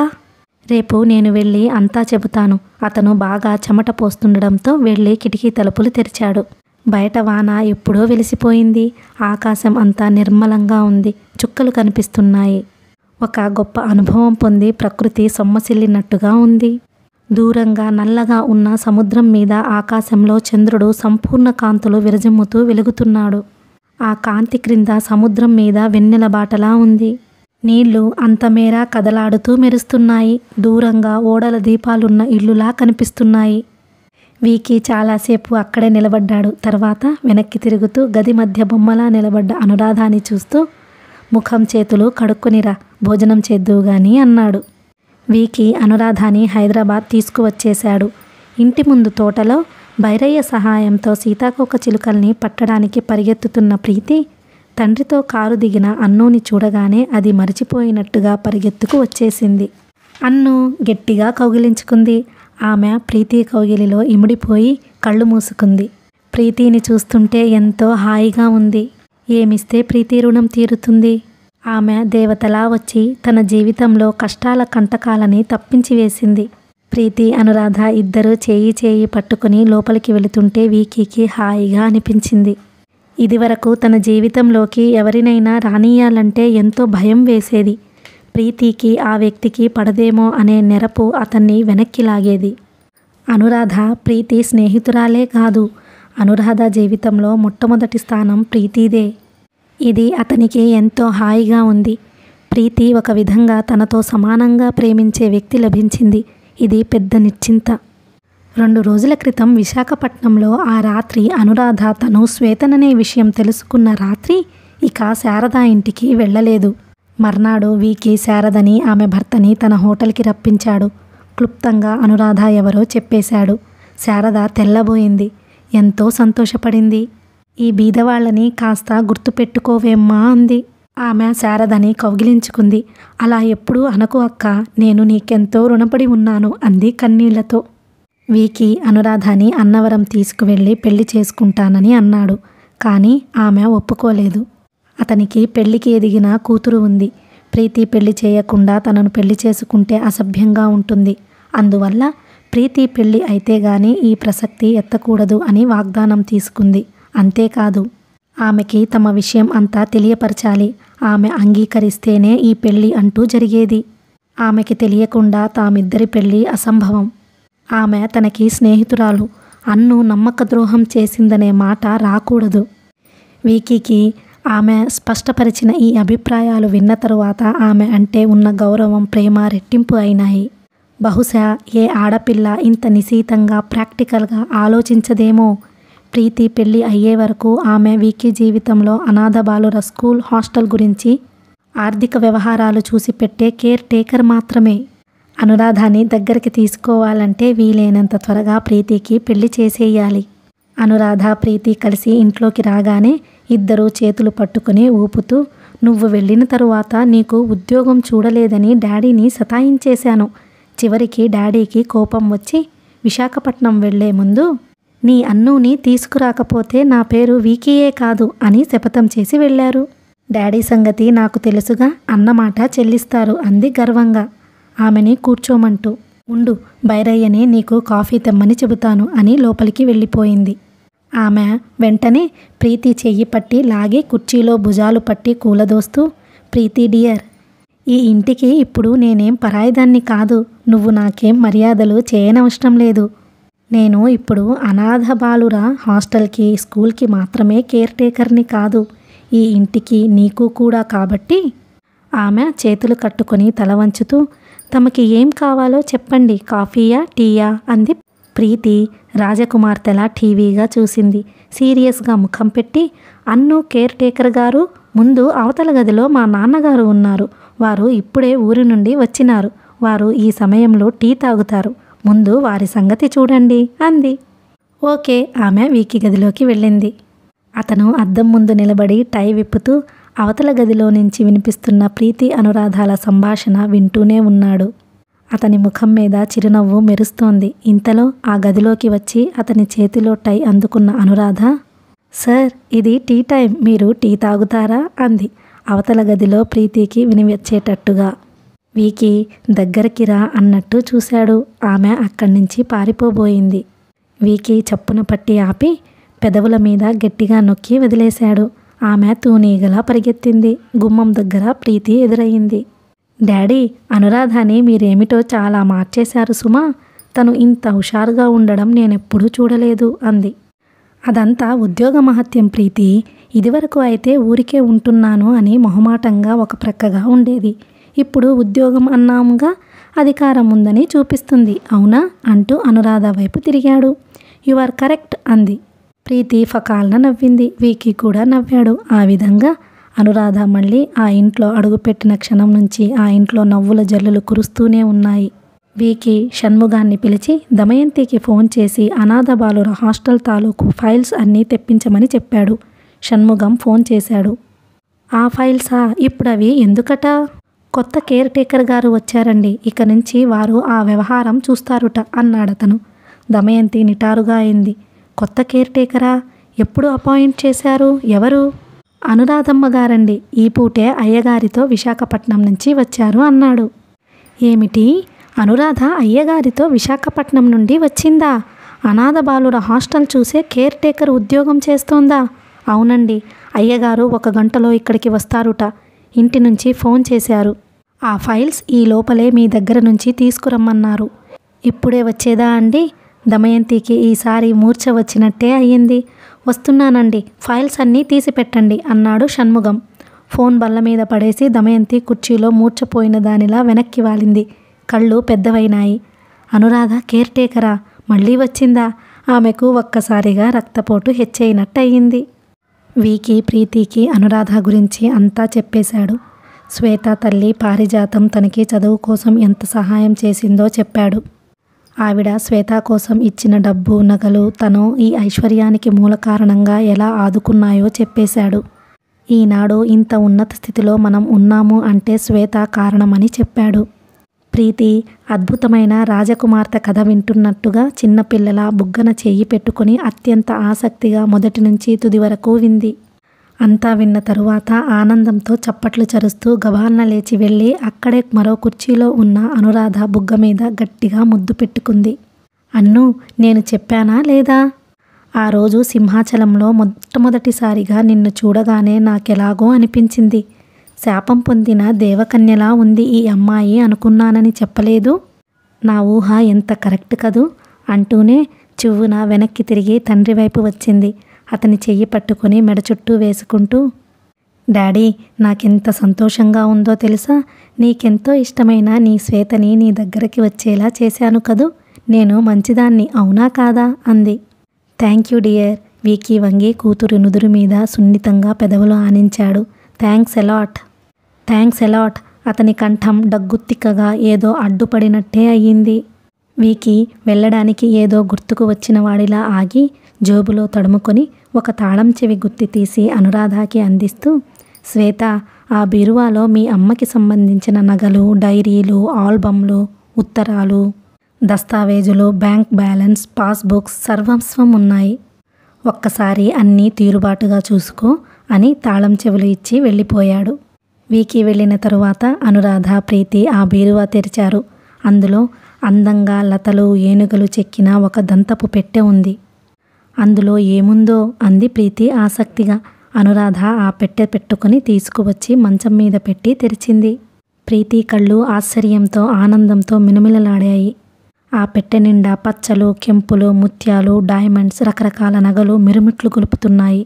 రేపు నేను వెళ్ళి అంతా చెబుతాను. అతను బాగా చెమట పోస్తుండడంతో వెళ్ళి కిటికీ తలుపులు తెరిచాడు. బయట వాన ఎప్పుడో వెలిసిపోయింది. ఆకాశం అంతా నిర్మలంగా ఉంది. చుక్కలు కనిపిస్తున్నాయి. ఒక గొప్ప అనుభవం పొంది ప్రకృతి సొమ్మసిల్లినట్టుగా ఉంది. దూరంగా నల్లగా ఉన్న సముద్రం మీద ఆకాశంలో చంద్రుడు సంపూర్ణ కాంతులు విరజిమ్ముతూ వెలుగుతున్నాడు. ఆ కాంతి క్రింద సముద్రం మీద వెన్నెల బాటలా ఉంది. నీళ్లు అంతమేర కదలాడుతూ మెరుస్తున్నాయి. దూరంగా ఓడల దీపాలున్న ఇల్లులా కనిపిస్తున్నాయి. వీకి చాలాసేపు అక్కడే నిలబడ్డాడు. తర్వాత వెనక్కి తిరుగుతూ గది మధ్య బొమ్మలా నిలబడ్డ అనురాధాని చూస్తూ, ముఖం చేతులు కడుక్కునిరా, భోజనం చేద్దువు గాని అన్నాడు. వీకి అనురాధాని హైదరాబాద్ తీసుకువచ్చేశాడు. ఇంటి ముందు తోటలో భైరయ్య సహాయంతో సీతాకోక చిలుకల్ని పట్టడానికి పరిగెత్తుతున్న ప్రీతి తండ్రితో కారు దిగిన అన్నూని చూడగానే అది మరిచిపోయినట్టుగా పరిగెత్తుకు వచ్చేసింది. అన్ను గట్టిగా కౌగిలించుకుంది. ఆమె ప్రీతి కౌగిలిలో ఇమిడిపోయి కళ్ళు మూసుకుంది. ప్రీతిని చూస్తుంటే ఎంతో హాయిగా ఉంది. ఏమిస్తే ప్రీతి రుణం తీరుతుంది? ఆమె దేవతలా వచ్చి తన జీవితంలో కష్టాల కంటకాలని తప్పించి వేసింది. ప్రీతి అనురాధ ఇద్దరూ చేయి చేయి పట్టుకుని లోపలికి వెళుతుంటే వీకీకి హాయిగా అనిపించింది. ఇదివరకు తన జీవితంలోకి ఎవరినైనా రానియాలంటే ఎంతో భయం వేసేది. ప్రీతికి ఆ వ్యక్తికి పడదేమో అనే నెరపు అతన్ని వెనక్కి లాగేది. అనురాధ ప్రీతి స్నేహితురాలే కాదు, అనురాధ జీవితంలో మొట్టమొదటి స్థానం ప్రీతిదే. ఇది అతనికి ఎంతో హాయిగా ఉంది. ప్రీతి ఒక విధంగా తనతో సమానంగా ప్రేమించే వ్యక్తి లభించింది. ఇది పెద్ద నిశ్చింత. 2 రోజుల క్రితం విశాఖపట్నంలో ఆ రాత్రి అనురాధ తను శ్వేతననే విషయం తెలుసుకున్న రాత్రి ఇక శారద ఇంటికి వెళ్ళలేదు. మర్నాడు వీకీ శారదని ఆమె భర్తని తన హోటల్కి రప్పించాడు. క్లుప్తంగా అనురాధ ఎవరో చెప్పేశాడు. శారద తెల్లబోయింది. ఎంతో సంతోషపడింది. ఈ బీదవాళ్ళని కాస్త గుర్తుపెట్టుకోవేమ్మా అంది. ఆమె శారదని కౌగిలించుకుంది. అలా ఎప్పుడూ అనకు అక్క, నేను నీకెంతో రుణపడి ఉన్నాను అంది కన్నీళ్లతో. వీకీ అనురాధని అన్నవరం తీసుకువెళ్ళి పెళ్లి చేసుకుంటానని అన్నాడు. కానీ ఆమె ఒప్పుకోలేదు. అతనికి పెళ్లికి ఎదిగిన కూతురు ఉంది. ప్రీతి పెళ్లి చేయకుండా తనను పెళ్లి చేసుకుంటే అసభ్యంగా ఉంటుంది. అందువల్ల ప్రీతి పెళ్లి అయితే గాని ఈ ప్రసక్తి ఎత్తకూడదు అని వాగ్దానం తీసుకుంది. అంతేకాదు, ఆమెకి తమ విషయం అంతా తెలియపరచాలి. ఆమె అంగీకరిస్తేనే ఈ పెళ్లి అంటూ జరిగేది. ఆమెకి తెలియకుండా తామిద్దరి పెళ్లి అసంభవం. ఆమె తనకి స్నేహితురాలు. అన్ను నమ్మక ద్రోహం చేసిందనే మాట రాకూడదు. వీకీకి ఆమె స్పష్టపరిచిన ఈ అభిప్రాయాలు విన్న తరువాత ఆమె అంటే ఉన్న గౌరవం, ప్రేమ రెట్టింపు అయినాయి. బహుశా ఏ ఆడపిల్ల ఇంత నిశితంగా ప్రాక్టికల్గా ఆలోచించదేమో. ప్రీతి పెళ్లి అయ్యే వరకు ఆమె వీకీ జీవితంలో అనాథ బాలుర స్కూల్, హాస్టల్ గురించి ఆర్థిక వ్యవహారాలు చూసి పెట్టే కేర్ టేకర్ మాత్రమే. అనురాధని దగ్గరికి తీసుకోవాలంటే వీలైనంత త్వరగా ప్రీతికి పెళ్లి చేసేయాలి. అనురాధ ప్రీతి కలిసి ఇంట్లోకి రాగానే ఇద్దరూ చేతులు పట్టుకుని ఊపుతూ, నువ్వు వెళ్ళిన తరువాత నీకు ఉద్యోగం చూడలేదని డాడీని సతాయించేశాను. చివరికి డాడీకి కోపం వచ్చి విశాఖపట్నం వెళ్లే ముందు నీ అన్నుని తీసుకురాకపోతే నా పేరు వీకీయే కాదు అని శపథం చేసి వెళ్ళారు. డాడీ సంగతి నాకు తెలుసుగా, అన్నమాట చెల్లిస్తారు అంది గర్వంగా ఆమెని కూర్చోమంటూ. ఉండు, బైరయ్యని నీకు కాఫీ తెమ్మని చెబుతాను అని లోపలికి వెళ్ళిపోయింది. ఆమె వెంటనే ప్రీతి చెయ్యి పట్టి లాగి కుర్చీలో భుజాలు పట్టి కూలదోస్తూ, ప్రీతి డియర్, ఈ ఇంటికి ఇప్పుడు నేనేం పరాయిదాన్ని కాదు. నువ్వు నాకేం మర్యాదలు చేయనవసరం లేదు. నేను ఇప్పుడు అనాథ బాలుర హాస్టల్కి, స్కూల్కి మాత్రమే కేర్ టేకర్ని కాదు, ఈ ఇంటికి నీకు కూడా. కాబట్టి ఆమె చేతులు కట్టుకొని తల వంచుతూ, తమకి ఏం కావాలో చెప్పండి, కాఫీయా, టీయా అంది. ప్రీతి రాజకుమార్తెలా టీవీగా చూసింది. సీరియస్గా ముఖం పెట్టి, అన్ను కేర్ టేకర్ గారు, ముందు అవతల గదిలో మా నాన్నగారు ఉన్నారు. వారు ఇప్పుడే ఊరి నుండి వచ్చినారు. వారు ఈ సమయంలో టీ తాగుతారు. ముందు వారి సంగతి చూడండి అంది. ఓకే. ఆమె వీకీ గదిలోకి వెళ్ళింది. అతను అద్దం ముందు నిలబడి టై విప్పుతూ అవతల గదిలో నుంచి వినిపిస్తున్న ప్రీతి అనురాధాల సంభాషణ వింటూనే ఉన్నాడు. అతని ముఖం మీద చిరునవ్వు మెరుస్తోంది. ఇంతలో ఆ గదిలోకి వచ్చి అతని చేతిలో టై అందుకున్న అనురాధ, సార్, ఇది టీ టైం, మీరు టీ తాగుతారా అంది అవతల గదిలో ప్రీతికి వినివచ్చేటట్టుగా. వీకీ దగ్గరికి రా అన్నట్టు చూశాడు. ఆమె అక్కడి నుంచి పారిపోబోయింది. వీకీ చప్పున పట్టి ఆపి పెదవుల మీద గట్టిగా నొక్కి వదిలేశాడు. ఆమె తూనీగలా పరిగెత్తింది. గుమ్మం దగ్గర ప్రీతి ఎదురయ్యింది. డాడీ, అనురాధని మీరేమిటో చాలా మార్చేశారు సుమా. తను ఇంత హుషారుగా ఉండడం నేనెప్పుడూ చూడలేదు అంది. అదంతా ఉద్యోగ మహత్యం ప్రీతి. ఇదివరకు అయితే ఊరికే ఉంటున్నాను అని మొహమాటంగా ఒక ప్రక్కగా ఉండేది. ఇప్పుడు ఉద్యోగం అన్నాముగా, అధికారం ఉందని చూపిస్తుంది, అవునా అంటూ అనురాధ వైపు తిరిగాడు. యు ఆర్ కరెక్ట్ అంది. ప్రీతి ఫకాల్న నవ్వింది. వీకీ కూడా నవ్వాడు. ఆ విధంగా అనురాధ మళ్ళీ ఆ ఇంట్లో అడుగుపెట్టిన క్షణం నుంచి ఆ ఇంట్లో నవ్వుల జల్లులు కురుస్తూనే ఉన్నాయి. వీకీ షణ్ముగాన్ని పిలిచి దమయంతికి ఫోన్ చేసి అనాథ బాలుర హాస్టల్ తాలూకు ఫైల్స్ అన్నీ తెప్పించమని చెప్పాడు. షణ్ముగం ఫోన్ చేశాడు. ఆ ఫైల్సా? ఇప్పుడవి ఎందుకట? కొత్త కేర్ టేకర్ గారు వచ్చారండి, ఇక నుంచి వారు ఆ వ్యవహారం చూస్తారుట అన్నాడతను. దమయంతి నిటారుగా అయింది. కొత్త కేర్ టేకరా? ఎప్పుడు అపాయింట్ చేశారు? ఎవరు? అనురాధమ్మ గారండి, ఈ పూటే అయ్యగారితో విశాఖపట్నం నుంచి వచ్చారు అన్నాడు. ఏమిటి? అనురాధ అయ్యగారితో విశాఖపట్నం నుండి వచ్చిందా? అనాథ బాలుర హాస్టల్ చూసే కేర్ టేకర్ ఉద్యోగం చేస్తోందా? అవునండి, అయ్యగారు 1 గంటలో ఇక్కడికి వస్తారుట. ఇంటి నుంచి ఫోన్ చేశారు. ఆ ఫైల్స్ ఈ లోపలే మీ దగ్గర నుంచి తీసుకురమ్మన్నారు. ఇప్పుడే వచ్చేదా అండి? దమయంతికి ఈసారి మూర్ఛ వచ్చినట్టే అయ్యింది. వస్తున్నానండి, ఫైల్స్ అన్నీ తీసి పెట్టండి అన్నాడు షణ్ముగం. ఫోన్ బల్ల మీద పడేసి దమయంతి కుర్చీలో మూర్ఛపోయిన దానిలా వెనక్కి వాలింది. కళ్ళు పెద్దవైనాయి. అనురాధ కేర్ టేకరా? మళ్ళీ వచ్చిందా? ఆమెకు ఒక్కసారిగా రక్తపోటు హెచ్చయినట్టయింది. వీకి ప్రీతికి అనురాధ గురించి అంతా చెప్పేశాడు. శ్వేత తల్లి పారిజాతం తనకి చదువు కోసం ఎంత సహాయం చేసిందో చెప్పాడు. ఆవిడ శ్వేత కోసం ఇచ్చిన డబ్బు, నగలు తను ఈ ఐశ్వర్యానికి మూల కారణంగా ఎలా ఆదుకున్నాయో చెప్పేశాడు. ఈనాడు ఇంత ఉన్నత స్థితిలో మనం ఉన్నాము అంటే శ్వేత కారణమని చెప్పాడు. ప్రీతి అద్భుతమైన రాజకుమార్తె కథ వింటున్నట్టుగా చిన్నపిల్లల బుగ్గన చెయ్యి పెట్టుకుని అత్యంత ఆసక్తిగా మొదటి నుంచి తుది వరకు వింది. అంతా విన్న తరువాత ఆనందంతో చప్పట్లు చరుస్తూ గబాల్న లేచి వెళ్ళి అక్కడే మరో కుర్చీలో ఉన్న అనురాధ బుగ్గ మీద గట్టిగా ముద్దు పెట్టుకుంది. అన్ను, నేను చెప్పానా లేదా? ఆ రోజు సింహాచలంలో మొట్టమొదటిసారిగా నిన్ను చూడగానే నాకెలాగో అనిపించింది. శాపం పొందిన దేవకన్యలా ఉంది ఈ అమ్మాయి అనుకున్నానని చెప్పలేదు? నా ఊహ ఎంత కరెక్ట్ కదూ అంటూనే చివ్వున వెనక్కి తిరిగి తండ్రి వైపు వచ్చింది. అతని చెయ్యి పట్టుకుని మెడ చుట్టూ వేసుకుంటూ, డాడీ, నాకెంత సంతోషంగా ఉందో తెలుసా? నీకెంతో ఇష్టమైన నీ శ్వేతని నీ దగ్గరికి వచ్చేలా చేశాను కదూ. నేను మంచిదాన్ని, అవునా కాదా అంది. Thank you dear. వీకీ వంగి కూతురు నుదురు మీద సున్నితంగా పెదవులు ఆనించాడు. Thanks allot. అతని కంఠం డగ్గుత్తికగా ఏదో అడ్డుపడినట్టే అయ్యింది. వీకీ వెళ్ళడానికి ఏదో గుర్తుకు వచ్చిన వాడిలా ఆగి జోబులో తడుముకొని ఒక తాళం చెవి గుత్తి తీసి అనురాధకి అందిస్తూ, శ్వేత, ఆ బీరువాలో మీ అమ్మకి సంబంధించిన నగలు, డైరీలు, ఆల్బమ్లు, ఉత్తరాలు, దస్తావేజులు, బ్యాంక్ బ్యాలెన్స్, పాస్బుక్స్ సర్వస్వం ఉన్నాయి. ఒక్కసారి అన్నీ తీరుబాటుగా చూసుకో అని తాళం చెవులు ఇచ్చి వెళ్ళిపోయాడు. వీకీ వెళ్ళిన తరువాత అనురాధ, ప్రీతి ఆ బీరువా తెరిచారు. అందులో అందంగా లతలు, ఏనుగలు చెక్కిన ఒక దంతపు పెట్టె ఉంది. అందులో ఏముందో అంది ప్రీతి ఆసక్తిగా. అనురాధ ఆ పెట్టె పెట్టుకుని తీసుకువచ్చి మంచం మీద పెట్టి తెరిచింది. ప్రీతి కళ్ళు ఆశ్చర్యంతో ఆనందంతో మిలమిలలాడాయి. ఆ పెట్టె నిండా పచ్చలు, కెంపులు, ముత్యాలు, డైమండ్స్, రకరకాల నగలు మిరుమిట్లు గొలుపుతున్నాయి.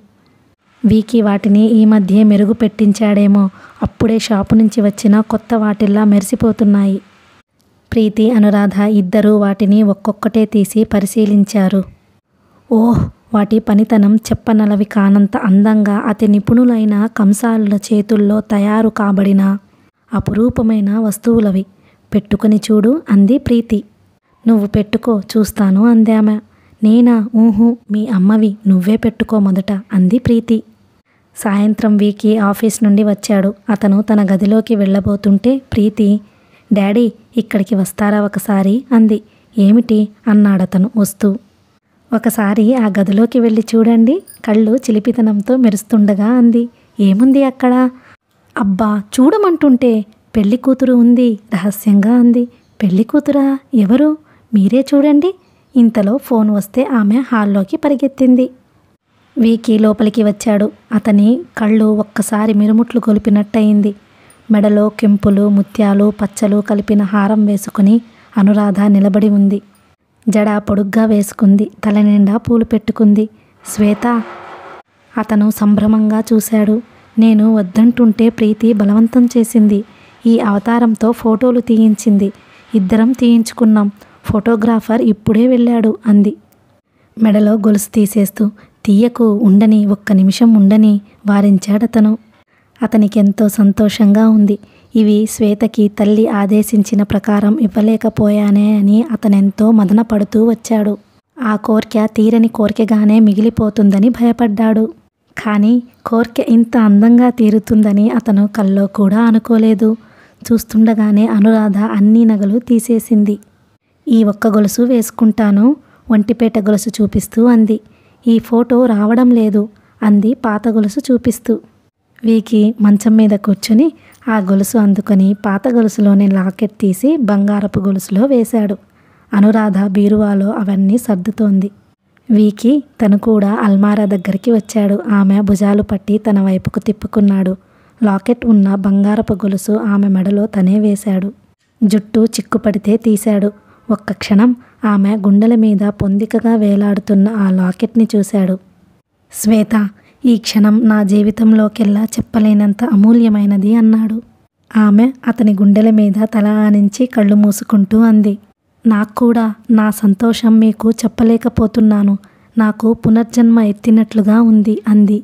వీకీ వాటిని ఈ మధ్యే మెరుగు పెట్టించాడేమో, అప్పుడే షాపు నుంచి వచ్చిన కొత్త వాటిల్లా మెరిసిపోతున్నాయి. ప్రీతి, అనురాధ ఇద్దరూ వాటిని ఒక్కొక్కటే తీసి పరిశీలించారు. ఓహ్, వాటి పనితనం చెప్పనలవి కానంత అందంగా అతి నిపుణులైన కంసాలుల చేతుల్లో తయారు కాబడిన అపురూపమైన వస్తువులవి. పెట్టుకుని చూడు అంది ప్రీతి. నువ్వు పెట్టుకో, చూస్తాను అందామె. నేనా? ఊహు, మీ అమ్మవి, నువ్వే పెట్టుకో మొదట అంది ప్రీతి. సాయంత్రం వీకీ ఆఫీస్ నుండి వచ్చాడు. అతను తన గదిలోకి వెళ్ళబోతుంటే ప్రీతి, డాడీ, ఇక్కడికి వస్తారా ఒకసారి అంది. ఏమిటి అన్నాడతను వస్తూ. ఒకసారి ఆ గదిలోకి వెళ్ళి చూడండి, కళ్ళు చిలిపితనంతో మెరుస్తుండగా అంది. ఏముంది అక్కడ? అబ్బా, చూడమంటుంటే పెళ్లి కూతురు ఉంది రహస్యంగా అంది. పెళ్లి కూతురా? ఎవరు? మీరే చూడండి. ఇంతలో ఫోన్ వస్తే ఆమె హాల్లోకి పరిగెత్తింది. వీకీ లోపలికి వచ్చాడు. అతని కళ్ళు ఒక్కసారి మిరుముట్లు గొలిపినట్టయింది. మెడలో కెంపులు, ముత్యాలు, పచ్చలు కలిపిన హారం వేసుకుని అనురాధ నిలబడి ఉంది. జడ పొడుగ్గా వేసుకుంది. తల నిండా పూలు పెట్టుకుంది. శ్వేత! అతను సంభ్రమంగా చూశాడు. నేను వద్దంటుంటే ప్రీతి బలవంతం చేసింది. ఈ అవతారంతో ఫోటోలు తీయించింది. ఇద్దరం తీయించుకున్నాం. ఫోటోగ్రాఫర్ ఇప్పుడే వెళ్ళాడు అంది మెడలో గొలుసు తీసేస్తూ. తీయకు, ఉండని, ఒక్క నిమిషం ఉండని వారించాడతను. అతనికెంతో సంతోషంగా ఉంది. ఇవి శ్వేతకి తల్లి ఆదేశించిన ప్రకారం ఇవ్వలేకపోయానే అని అతనెంతో మదనపడుతూ వచ్చాడు. ఆ కోర్కె తీరని కోరికగానే మిగిలిపోతుందని భయపడ్డాడు. కానీ కోర్కె ఇంత అందంగా తీరుతుందని అతను కల్లో కూడా అనుకోలేదు. చూస్తుండగానే అనురాధ అన్ని నగలు తీసేసింది. ఈ ఒక్క గొలుసు వేసుకుంటాను, ఒంటిపేట గొలుసు చూపిస్తూ అంది. ఈ ఫోటో రావడం లేదు అంది పాత గొలుసు చూపిస్తూ. వీకి మంచం మీద కూర్చుని ఆ గొలుసు అందుకొని పాత గొలుసులోని లాకెట్ తీసి బంగారపు గొలుసులో వేశాడు. అనురాధ బీరువాలో అవన్నీ సర్దుతోంది. వీకి తను కూడా అల్మారా దగ్గరికి వచ్చాడు. ఆమె భుజాలు పట్టి తన వైపుకు తిప్పుకున్నాడు. లాకెట్ ఉన్న బంగారపు గొలుసు ఆమె మెడలో తనే వేశాడు. జుట్టు చిక్కుపడితే తీశాడు. ఒక్క క్షణం ఆమె గుండెల మీద పొందికగా వేలాడుతున్న ఆ లాకెట్ని చూశాడు. శ్వేత, ఈ క్షణం నా జీవితంలోకెల్లా చెప్పలేనంత అమూల్యమైనది అన్నాడు. ఆమె అతని గుండెల మీద తల ఆనించి కళ్ళు మూసుకుంటూ అంది. నాకు కూడా నా సంతోషం మీకు చెప్పలేకపోతున్నాను. నాకు పునర్జన్మ ఎత్తినట్లుగా ఉంది అంది.